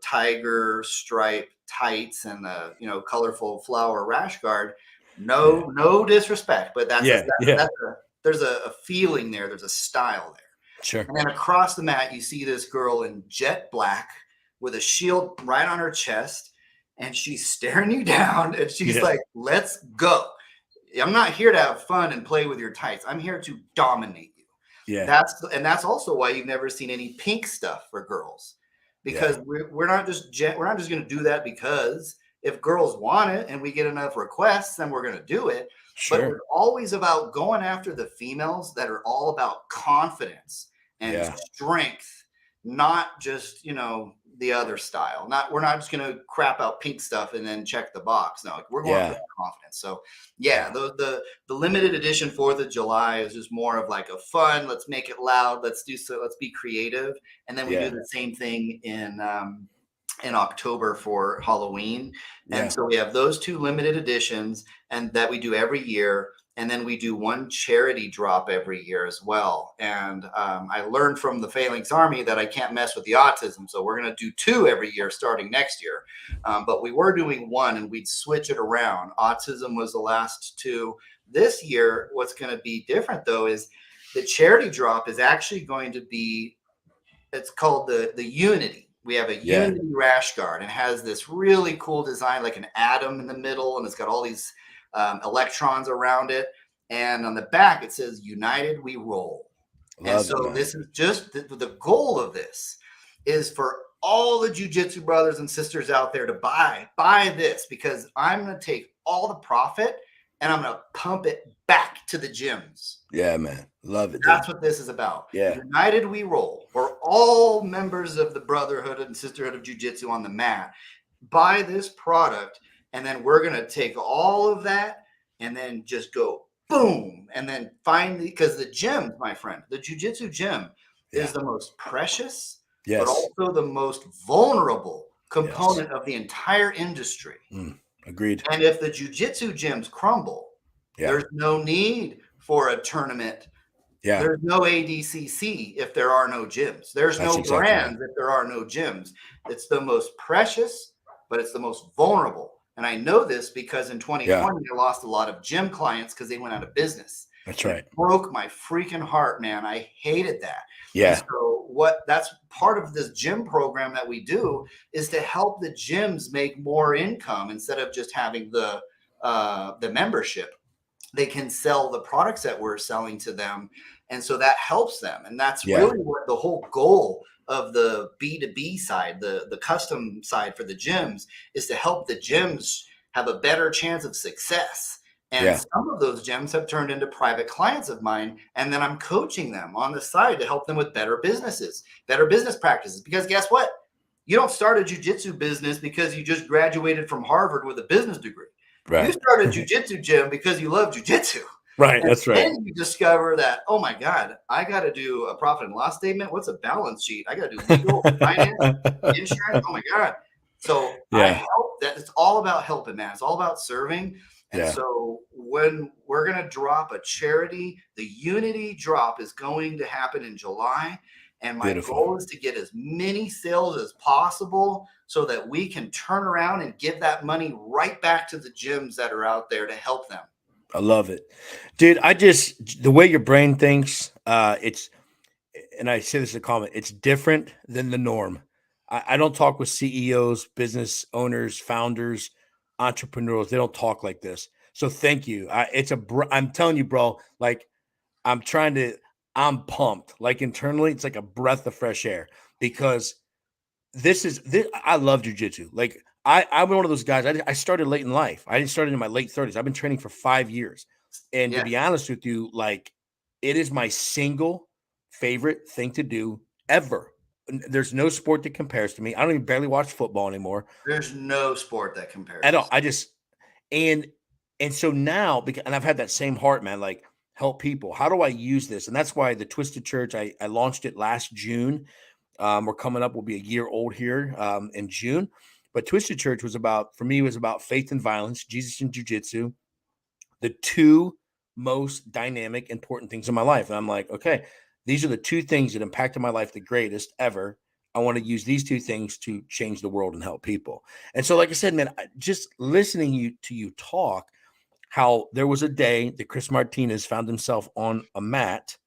tiger stripe tights and a colorful flower rash guard. Yeah. No disrespect, but Yeah. Yeah. there's a feeling there. There's a style there. Sure. And then across the mat, you see this girl in jet black with a shield right on her chest, and she's staring you down, and she's Yeah. like, "Let's go." I'm not here to have fun and play with your tights. I'm here to dominate you. Yeah. That's also why you've never seen any pink stuff for girls, because Yeah. we're not just going to do that because if girls want it and we get enough requests, then we're going to do it. But Sure. we're always about going after the females that are all about confidence and Yeah. strength, not just the other style. We're not just going to crap out pink stuff and then check the box. No, we're going for Yeah. that confidence. So yeah, Yeah. the limited edition 4th of July is just more of like a fun. Let's make it loud. Let's be creative, and then we do Yeah. the same thing in October for Halloween. And Yeah. so we have those two limited editions, and that we do every year. And then we do one charity drop every year as well. And I learned from the Phalanx Army that I can't mess with the autism. So we're going to do two every year starting next year. But we were doing one and we'd switch it around. Autism was the last two. This year, what's going to be different though is the charity drop is actually going to be, it's called the Unity. We have a Yeah. Unity rash guard and has this really cool design, like an atom in the middle, and it's got all these electrons around it. And on the back, it says "United We Roll." And Love it, so man. this is just the goal of this is for all the jujitsu brothers and sisters out there to buy this, because I'm going to take all the profit and I'm going to pump it back to the gyms. Yeah, man. Love it, dude. That's what this is about. Yeah. United We Roll. We're all members of the brotherhood and sisterhood of jiu-jitsu on the mat. Buy this product, and then we're going to take all of that and then just go boom. And then because the gym, my friend, the jiu-jitsu gym is the most precious, but Yes. also the most vulnerable component of the entire industry. Agreed. And if the jiu-jitsu gyms crumble, there's no need for a tournament. Yeah. There's no ADCC if there are no gyms. There's That's no exactly brands if there are no gyms. It's the most precious, but it's the most vulnerable. And I know this because in 2020, I lost a lot of gym clients because they went out of business. That's And right. it broke my freaking heart, man. I hated that. Yeah. And so that's part of this gym program that we do is to help the gyms make more income instead of just having the membership. They can sell the products that we're selling to them. And so that helps them. And that's really what the whole goal of the B2B side, the custom side for the gyms, is to help the gyms have a better chance of success. And some of those gyms have turned into private clients of mine. And then I'm coaching them on the side to help them with better businesses, better business practices. Because guess what? You don't start a jiu-jitsu business because you just graduated from Harvard with a business degree. Right. You start a jiu-jitsu gym because you love jiu-jitsu. Right. That's right. Then you discover that, oh my God, I got to do a profit and loss statement. What's a balance sheet? I got to do legal, finance, insurance. Oh my God. So I help. That it's all about helping, man. It's all about serving. And so when we're going to drop a charity, the Unity drop is going to happen in July. And my Beautiful. goal is to get as many sales as possible so that we can turn around and give that money right back to the gyms that are out there to help them. I love it. Dude, the way your brain thinks, it's, and I say this in a comment, it's different than the norm. I don't talk with CEOs, business owners, founders, entrepreneurs. They don't talk like this. So thank you. I'm telling you, bro, like I'm trying to, I'm pumped. Like internally, it's like a breath of fresh air because this I love jujitsu. Like I'm one of those guys. I started late in life. I didn't start in my late 30s. I've been training for 5 years. And to Yes, be honest with you, like it is my single favorite thing to do ever. There's no sport that compares to me. I don't even barely watch football anymore there's no sport that at all. compares. I just and and so now because and I've had that same heart, man, like help people. How do I use this? And that's why the Twisted Church, I launched it last June. We're coming up, we'll be a year old here in June. But Twisted Church was about, for me, was about faith and violence, Jesus and jujitsu, the two most dynamic, important things in my life. And I'm like, okay, these are the two things that impacted my life the greatest ever. I want to use these two things to change the world and help people. And so, like I said, man, just listening to you talk, how there was a day that Chris Martinez found himself on a mat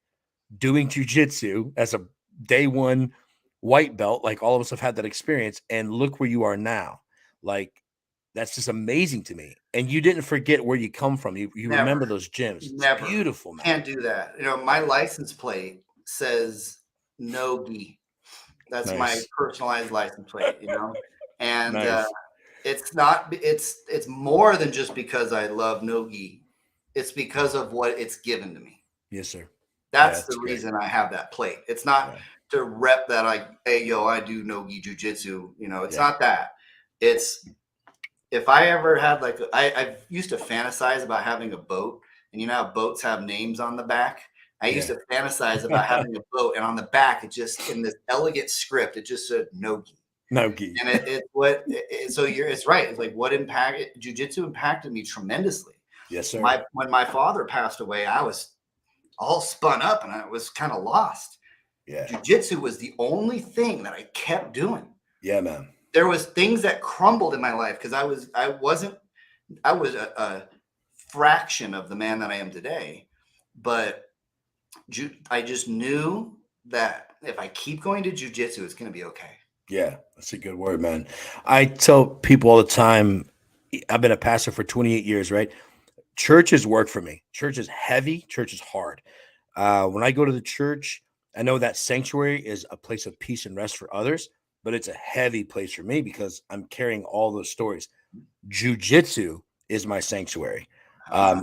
doing jujitsu as a day one white belt. Like all of us have had that experience, and look where you are now. Like that's just amazing to me. And you didn't forget where you come from. You Never, remember those gyms. It's never. beautiful, man. Can't do that. My license plate says no gi. That's my Nice, personalized license plate, and nice. it's not. It's more than just because I love no gi. It's because of what it's given to me. Yes, sir. Yeah, That's the that's great. reason I have that plate. It's not Yeah, to rep that hey, yo, I do no-gi jujitsu. It's yeah, not that. It's if I ever had like I used to fantasize about having a boat, and how boats have names on the back. I used yeah. to fantasize about having a boat, and on the back, it just in this elegant script, it just said no-gi. No gi. And so it's right. It's like what jujitsu impacted me tremendously. Yes, sir. When my father passed away, I was all spun up and I was kind of lost. Yeah, Jiu-jitsu was the only thing that I kept doing. yeah, man. There was things that crumbled in my life because I was a fraction of the man that I am today. But I just knew that if I keep going to jiu-jitsu, it's going to be okay. Yeah, that's a good word, man. I tell people all the time, I've been a pastor for 28 years, right? Churches work for me. Church is heavy, church is hard. When I go to the church, I know that sanctuary is a place of peace and rest for others, but it's a heavy place for me because I'm carrying all those stories. Jiu-jitsu is my sanctuary. Uh,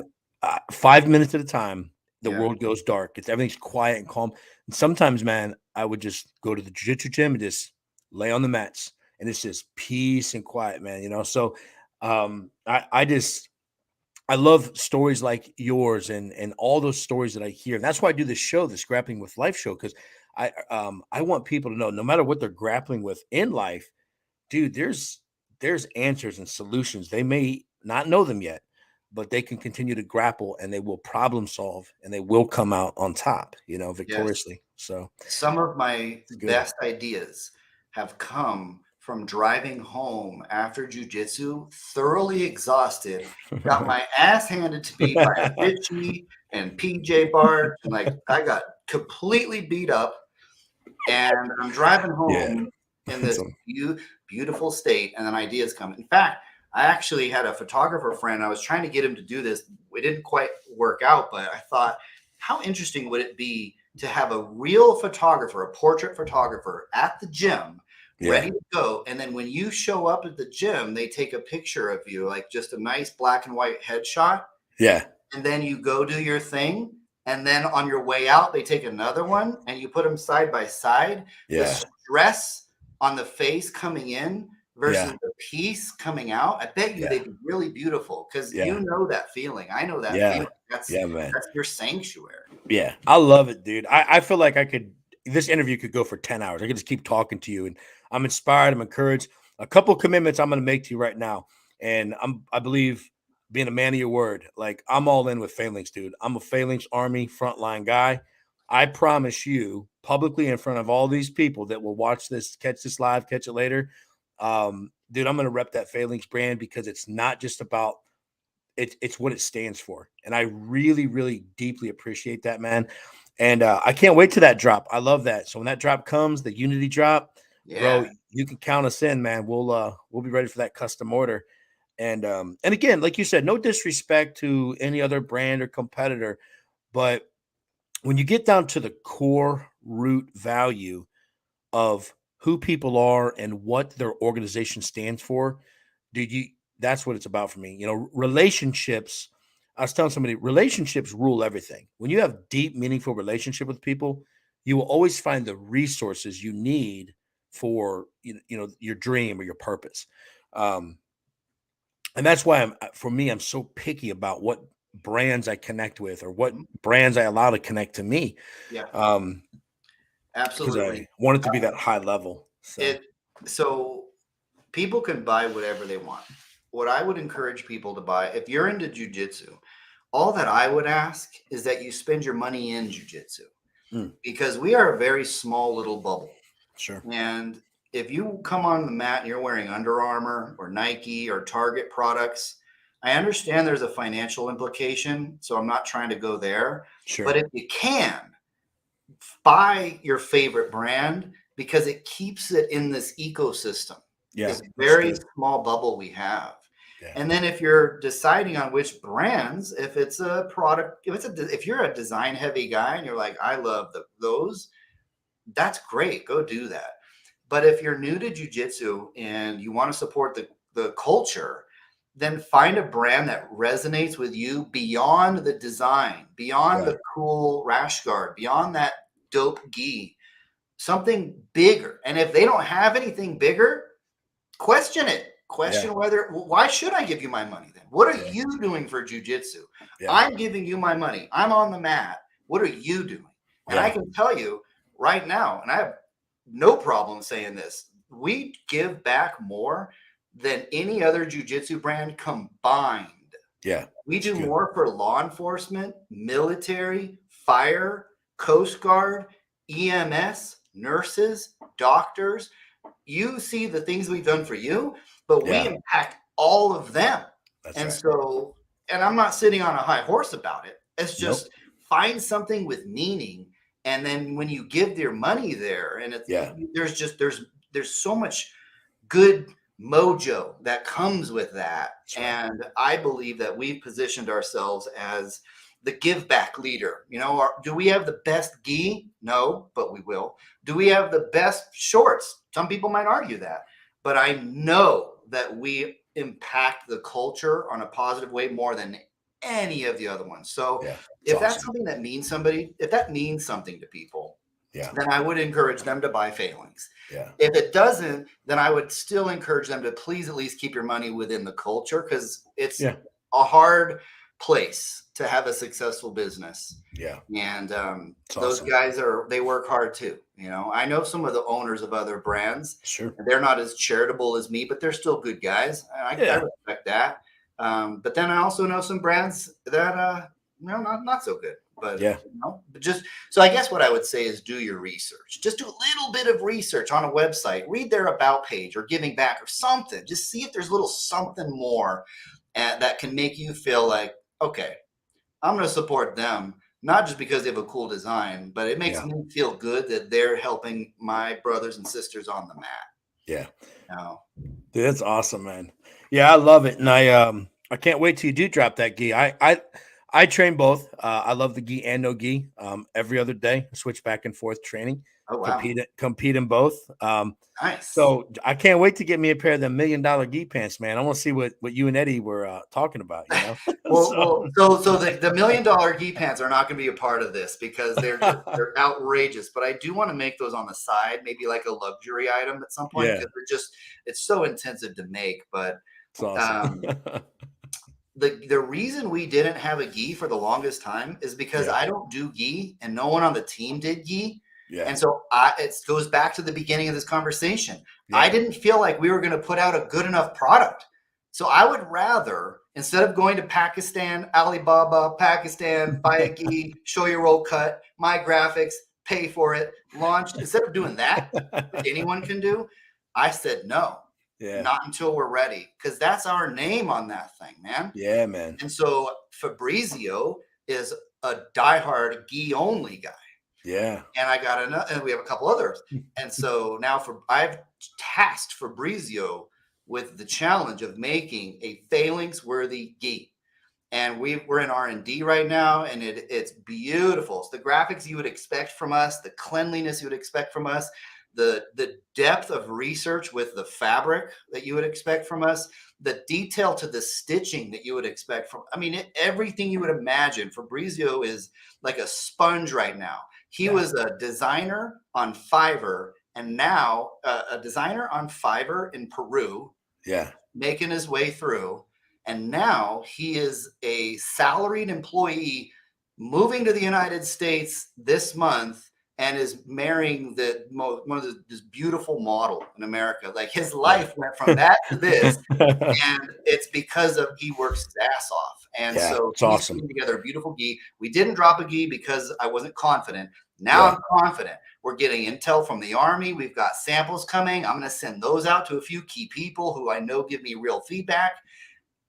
5 minutes at a time, the yeah, world goes dark. Everything's quiet and calm. And sometimes, man, I would just go to the jiu-jitsu gym and just lay on the mats, and it's just peace and quiet, man. So I love stories like yours and all those stories that I hear. And that's why I do this show, this Grappling with Life show, because I want people to know no matter what they're grappling with in life, dude, there's answers and solutions. They may not know them yet, but they can continue to grapple and they will problem solve and they will come out on top, yes. victoriously. So Some of my it's good. best ideas have come from driving home after jujitsu, thoroughly exhausted, got my ass handed to me by Richie and PJ Bart, and like I got completely beat up, and I'm driving Yeah. home in this So, beautiful state, and then ideas come. In fact, I actually had a photographer friend. I was trying to get him to do this. It didn't quite work out, but I thought, how interesting would it be to have a real photographer, a portrait photographer at the gym, yeah. ready to go. And then when you show up at the gym, they take a picture of you, like just a nice black and white headshot. Yeah. And then you go do your thing. And then on your way out, they take another one and you put them side by side. The Yeah. stress on the face coming in versus Yeah. the piece coming out, I bet you Yeah. they'd be really beautiful because Yeah. you know that feeling. I know that Yeah. feeling. That's Yeah, man. that's your sanctuary. Yeah. I love it, dude. I feel like this interview could go for 10 hours. I could just keep talking to you and I'm inspired. I'm encouraged. A couple commitments I'm going to make to you right now. And I believe being a man of your word, like I'm all in with Phalanx, dude. I'm a Phalanx Army frontline guy. I promise you publicly in front of all these people that will watch this, catch this live, catch it later. Dude, I'm going to rep that Phalanx brand because it's not just about it's what it stands for. And I really, really deeply appreciate that, man. And I can't wait to that drop. I love that. So when that drop comes, the Unity drop, bro, Yeah. you can count us in, man. We'll be ready for that custom order. And again, like you said, no disrespect to any other brand or competitor, but when you get down to the core root value of who people are and what their organization stands for, dude, that's what it's about for me. Relationships. I was telling somebody, relationships rule everything. When you have deep, meaningful relationship with people, you will always find the resources you need for your dream or your purpose. Um, and that's why for me, I'm so picky about what brands I connect with or what Mhm. brands I allow to connect to me. Yeah. Um, because I Absolutely. want it to be that high level. So It so people can buy whatever they want. What I would encourage people to buy, if you're into jujitsu, all that I would ask is that you spend your money in jujitsu mm, because we are a very small little bubble. sure, And if you come on the mat and you're wearing Under Armour or Nike or Target products, I understand there's a financial implication. So I'm not trying to go there. But sure, if you can, buy your favorite brand because it keeps it in this ecosystem, yeah, this that's very good. small bubble we have. Yeah, And then if you're deciding on which brands, if it's a product, if you're a design heavy guy and you're like, I love those, that's great. Go do that. But if you're new to jujitsu and you want to support the culture, then find a brand that resonates with you beyond the design, beyond yeah, the cool rash guard, beyond that dope gi, something bigger. And if they don't have anything bigger, question it. yeah, Question why should I give you my money then? What are yeah, you doing for jujitsu? yeah, I'm giving you my money. I'm on the mat. What are you doing? And I yeah, can tell you right now, and I have no problem saying this, we give back more than any other jujitsu brand combined. yeah. We It's do good. more for law enforcement, military, fire, Coast Guard, EMS, nurses, doctors. You see the things we've done for you, but we Yeah, impact all of them. that's And right. so, and I'm not sitting on a high horse about it. It's just Nope. find something with meaning. And then when you give your money there, and Yeah, there's so much good mojo that comes with that. that's right. And I believe that we've positioned ourselves as the give back leader. Do we have the best gi? No, but we will. Do we have the best shorts? Some people might argue that. But I know that we impact the culture on a positive way more than any of the other ones. So Yeah, it's if that's awesome. something that means if that means something to people, Yeah, then I would encourage them to buy Phalanx. yeah, If it doesn't, then I would still encourage them to please at least keep your money within the culture because it's yeah, a hard place to have a successful business. yeah. And It's those awesome. guys they work hard too. I know some of the owners of other brands, Sure. and they're not as charitable as me, but they're still good guys. I Yeah, respect that. But then I also know some brands that, not so good. But yeah, just so I guess what I would say is do your research. Just do a little bit of research on a website. Read their about page or giving back or something. Just see if there's a little something more that can make you feel like, okay, I'm going to support them, not just because they have a cool design, but it makes yeah, me feel good that they're helping my brothers and sisters on the mat. yeah. Now, Dude, that's awesome, man. Yeah, I love it, and I can't wait till you do drop that gi. I train both. I love the gi and no gi. Every other day, I switch back and forth training, oh wow, compete in both. nice. So I can't wait to get me a pair of them $1 million gi pants, man. I want to see what you and Eddie were talking about. Well, So so the $1 million gi pants are not going to be a part of this because they're outrageous. But I do want to make those on the side, maybe like a luxury item at some point yeah, because it's so intensive to make. But it's awesome. um, the reason we didn't have a gi for the longest time is because Yeah, I don't do gi and no one on the team did gi. yeah, And so it goes back to the beginning of this conversation. I yep, didn't feel like we were going to put out a good enough product. So I would rather Instead of going to Pakistan, Alibaba, Pakistan, buy a gi, show your roll cut, my graphics, pay for it, launch. Instead of doing that, which anyone can do, I said no, not until we're ready, because that's our name on that thing, man. Yeah, man. And so Fabrizio is a diehard gi only guy. Yeah. And I got another, and we have a couple others. And so now I've tasked Fabrizio with the challenge of making a phalanx worthy gi. And we're in R&D right now, and it's beautiful. It's the graphics you would expect from us, the cleanliness you would expect from us, the depth of research with the fabric that you would expect from us, the detail to the stitching that you would expect from, I mean, everything you would imagine. Fabrizio is like a sponge right now. He was a designer on Fiverr, and now a designer on Fiverr in Peru, making his way through. And now he is a salaried employee moving to the United States this month and is marrying one of this beautiful model in America. Like, his life went from that to this, and it's because of he works his ass off. And so it's he's awesome. putting together a beautiful gi. We didn't drop a gi because I wasn't confident. Now I'm confident. We're getting intel from the Army. We've got samples coming. I'm going to send those out to a few key people who I know give me real feedback.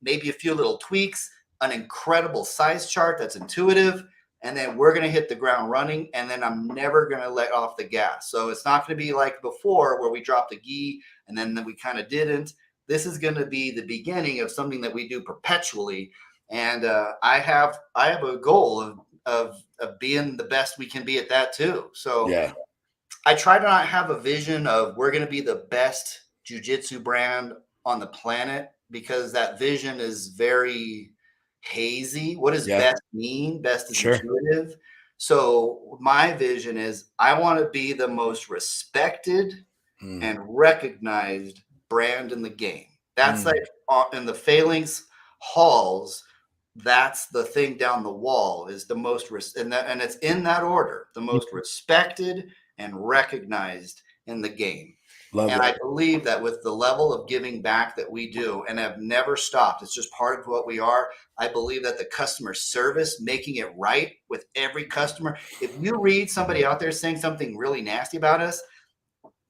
Maybe a few little tweaks, an incredible size chart that's intuitive, and then we're going to hit the ground running, and then I'm never going to let off the gas. So it's not going to be like before where we dropped the gi and then we kind of didn't. This is going to be the beginning of something that we do perpetually. And I have a goal of being the best we can be at that too. So I try to not have a vision of we're going to be the best jiu-jitsu brand on the planet, because that vision is very hazy. What does best mean? Best is intuitive. So my vision is I want to be the most respected and recognized brand in the game. That's like in the Phalanx halls. That's the thing down the wall is the most, and it's in that order, the most respected and recognized in the game. And I believe that with the level of giving back that we do and have never stopped, it's just part of what we are. I believe that the customer service, making it right with every customer. If you read somebody out there saying something really nasty about us,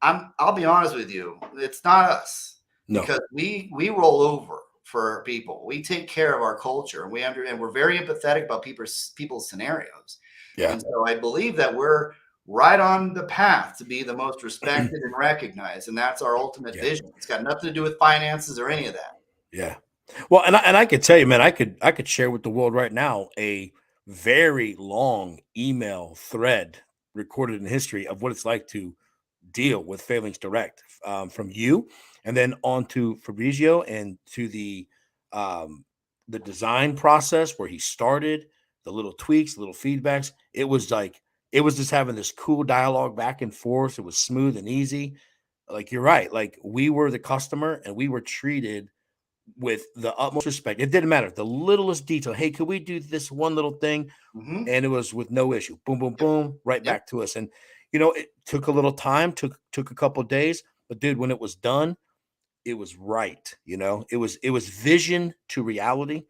I'll be honest with you, it's not us. Because we roll over for people. We take care of our culture, and we're very empathetic about people's scenarios. And so I believe that we're right on the path to be the most respected and recognized, and that's our ultimate vision. It's got nothing to do with finances or any of that. Well, and I could tell you, man, I could share with the world right now a very long email thread recorded in history of what it's like to deal with Phalanx Direct, from you, and then on to Fabrizio, and to the design process where he started, the little tweaks, the little feedbacks. It was just having this cool dialogue back and forth. It was smooth and easy. Like, you're right. Like, we were the customer and we were treated with the utmost respect. It didn't matter. The littlest detail. Hey, could we do this one little thing? And it was with no issue. Boom, boom, boom, right back to us. And, it took a little time, took a couple of days, but dude, when it was done, it was right. It was vision to reality.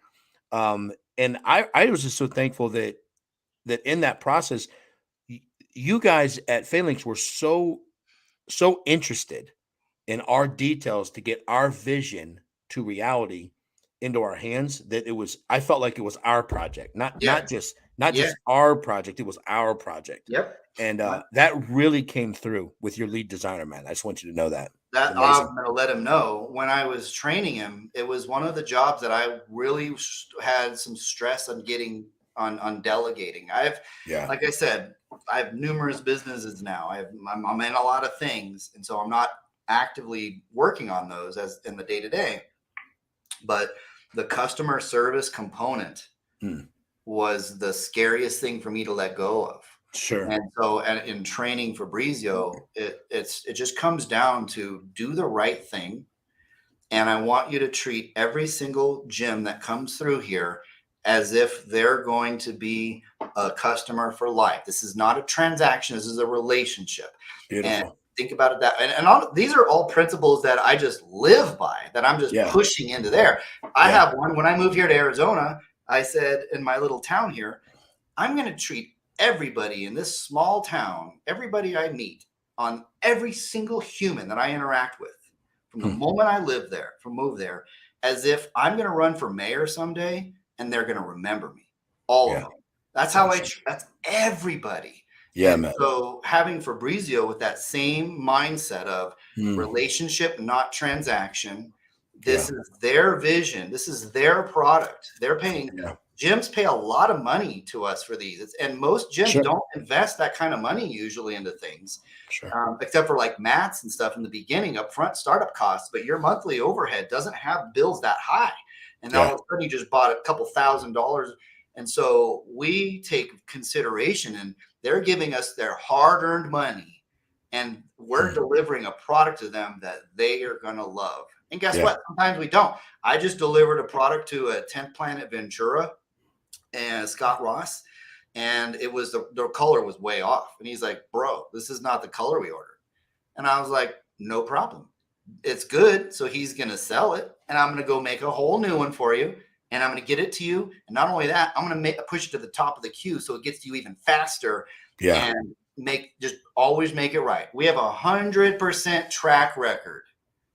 And I was just so thankful that in that process, you guys at Phalanx were so interested in our details to get our vision to reality into our hands, that I felt like it was our project, not just our project. It was our project. And that really came through with your lead designer, man. I just want you to know that. That I'm going to let him know. When I was training him, it was one of the jobs that I really had some stress on getting on delegating. Like I said, I have numerous businesses now. I'm in a lot of things, and so I'm not actively working on those as in the day-to-day. But the customer service component was the scariest thing for me to let go of. Sure. And so, and in training Fabrizio, it just comes down to do the right thing. And I want you to treat every single gym that comes through here as if they're going to be a customer for life. This is not a transaction. This is a relationship. Beautiful. think about it that, and these are all principles that I just live by, that I'm just Yeah. pushing into there. I Yeah. have one. When I moved here to Arizona, I said in my little town here, I'm going to treat everybody in this small town, everybody I meet, on every single human that I interact with, from the Hmm. moment I live there, move there, as if I'm going to run for mayor someday, and they're going to remember me, all of Yeah. them. That's how Awesome. that's everybody. Yeah, And man. so having Fabrizio with that same mindset of Hmm. relationship, not transaction, Yeah. this is their vision. This is their product. They're paying, Yeah. gyms pay a lot of money to us for these. And most gyms Sure. don't invest that kind of money usually into things, Sure. except for like mats and stuff in the beginning, upfront startup costs. But your monthly overhead doesn't have bills that high. And all Yeah. of a sudden you just bought a couple $1,000s. And so we take consideration, and they're giving us their hard earned money, and we're delivering a product to them that they are going to love. And guess Yeah. what? Sometimes we don't. I just delivered a product to a 10th Planet Ventura and Scott Ross, and it was the color was way off. And he's like, "Bro, this is not the color we ordered." And I was like, "No problem. It's good." So he's going to sell it, and I'm going to go make a whole new one for you, and I'm going to get it to you. And not only that, I'm going to push it to the top of the queue so it gets to you even faster, Yeah. and just always make it right. We have 100% track record,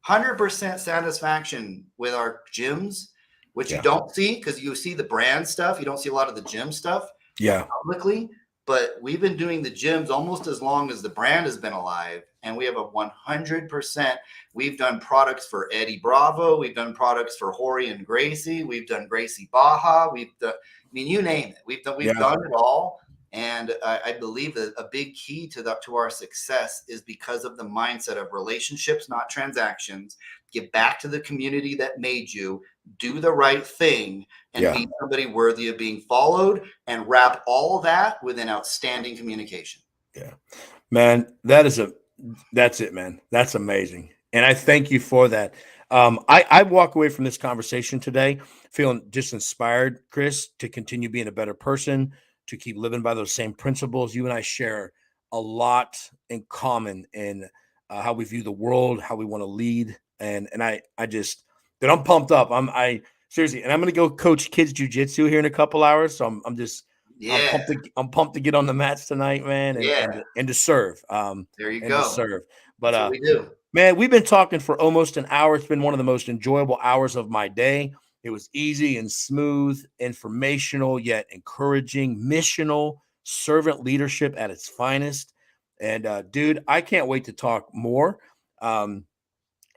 100% satisfaction with our gyms, which you Yeah. don't see because you see the brand stuff. You don't see a lot of the gym stuff Yeah. publicly, but we've been doing the gyms almost as long as the brand has been alive. And we have a 100%. We've done products for Eddie Bravo. We've done products for Jorge and Gracie. We've done Gracie Baja. We've done, I mean, you name it. We've Yeah. done it all. And I believe that a big key to our success is because of the mindset of relationships, not transactions. Get back to the community that made you, do the right thing, and Yeah. be somebody worthy of being followed, and wrap all of that with an outstanding communication. Yeah. Man, that's it, man. That's amazing. And I thank you for that. I walk away from this conversation today feeling just inspired, Chris, to continue being a better person, to keep living by those same principles. You and I share a lot in common in how we view the world, how we want to lead. And I just, that I'm pumped up. I seriously, and I'm going to go coach kids jujitsu here in a couple hours. So I'm just, Yeah. I'm pumped to get on the mats tonight, man, Yeah. and to serve. There you And to go. serve. That's what But we do. man, we've been talking for almost an hour. It's been one of the most enjoyable hours of my day. It was easy and smooth, informational yet encouraging, missional, servant leadership at its finest. And dude, I can't wait to talk more. Um,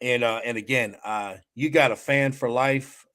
and again, you got a fan for life.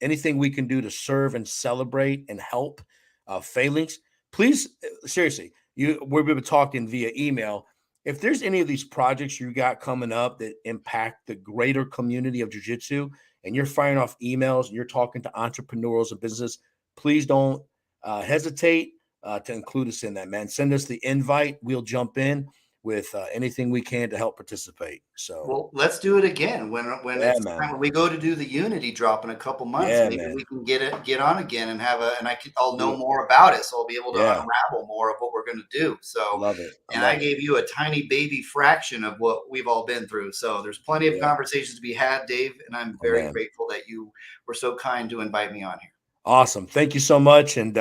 Anything we can do to serve and celebrate and help PHALANX, please, seriously, we've been talking via email. If there's any of these projects you got coming up that impact the greater community of jiu-jitsu, and you're firing off emails and you're talking to entrepreneurs and business, please don't hesitate to include us in that, man. Send us the invite. We'll jump in with anything we can to help participate. So, Well, let's do it again when yeah, it's man. time, when we go to do the Unity drop in a couple months. Yeah, Maybe man. we can get on again and I'll Do know it. more about it, so I'll be able to Yeah. unravel more of what we're going to do. So, Love it. I and I love it. gave you a tiny baby fraction of what we've all been through. So there's plenty of Yeah. conversations to be had, Dave, and I'm Oh, very man. grateful that you were so kind to invite me on here. Awesome. Thank you so much. And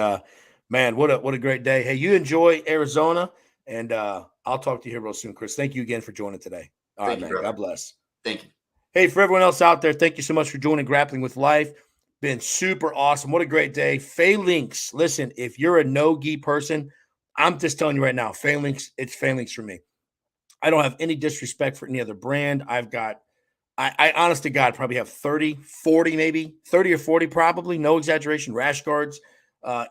man, what a great day. Hey, you enjoy Arizona, and I'll talk to you here real soon, Chris. Thank you again for joining today. All right, Thank you, man. God brother. bless. Thank you. Hey, for everyone else out there, thank you so much for joining Grappling with Life. Been super awesome. What a great day. PHALANX. Listen, if you're a no-gi person, I'm just telling you right now, PHALANX, it's PHALANX for me. I don't have any disrespect for any other brand. I honest to God probably have 30, 40, maybe 30 or 40, probably, no exaggeration, rash guards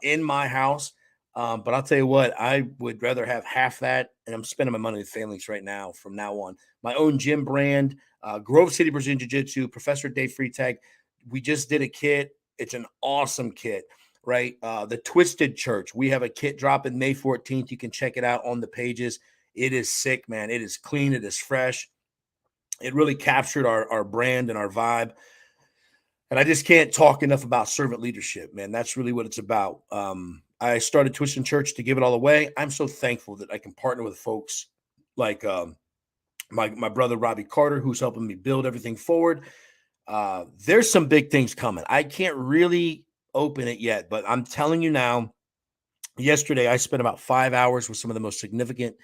in my house. But I'll tell you what, I would rather have half that. And I'm spending my money with PHALANX right now from now on. My own gym brand, Grove City Brazilian Jiu Jitsu, Professor Dave Freitag. We just did a kit. It's an awesome kit, right? The Twisted Church. We have a kit dropping May 14th. You can check it out on the pages. It is sick, man. It is clean. It is fresh. It really captured our brand and our vibe. And I just can't talk enough about servant leadership, man. That's really what it's about. I started Twisted Church to give it all away. I'm so thankful that I can partner with folks like my brother Robbie Carter, who's helping me build everything forward. There's some big things coming. I can't really open it yet, but I'm telling you now, yesterday I spent about 5 hours with some of the most significant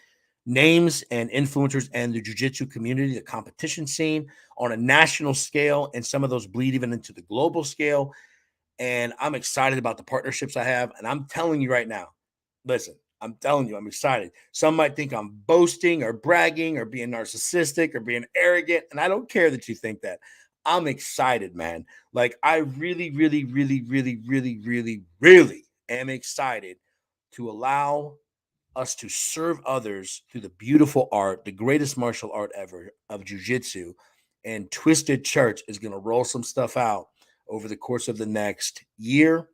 names and influencers and the jiu-jitsu community, the competition scene on a national scale, and some of those bleed even into the global scale. And I'm excited about the partnerships I have. And I'm telling you right now, listen, I'm telling you, I'm excited. Some might think I'm boasting or bragging or being narcissistic or being arrogant. And I don't care that you think that. I'm excited, man. Like, I really, really, really, really, really, really, really am excited to allow us to serve others through the beautiful art, the greatest martial art ever of jujitsu. And Twisted Church is going to roll some stuff out over the course of the next year,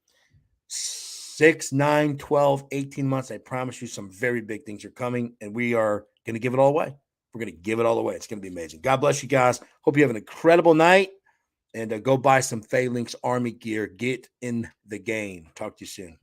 6, 9, 12, 18 months. I promise you some very big things are coming, and we are going to give it all away. We're going to give it all away. It's going to be amazing. God bless you guys. Hope you have an incredible night, and go buy some PHALANX Army gear. Get in the game. Talk to you soon.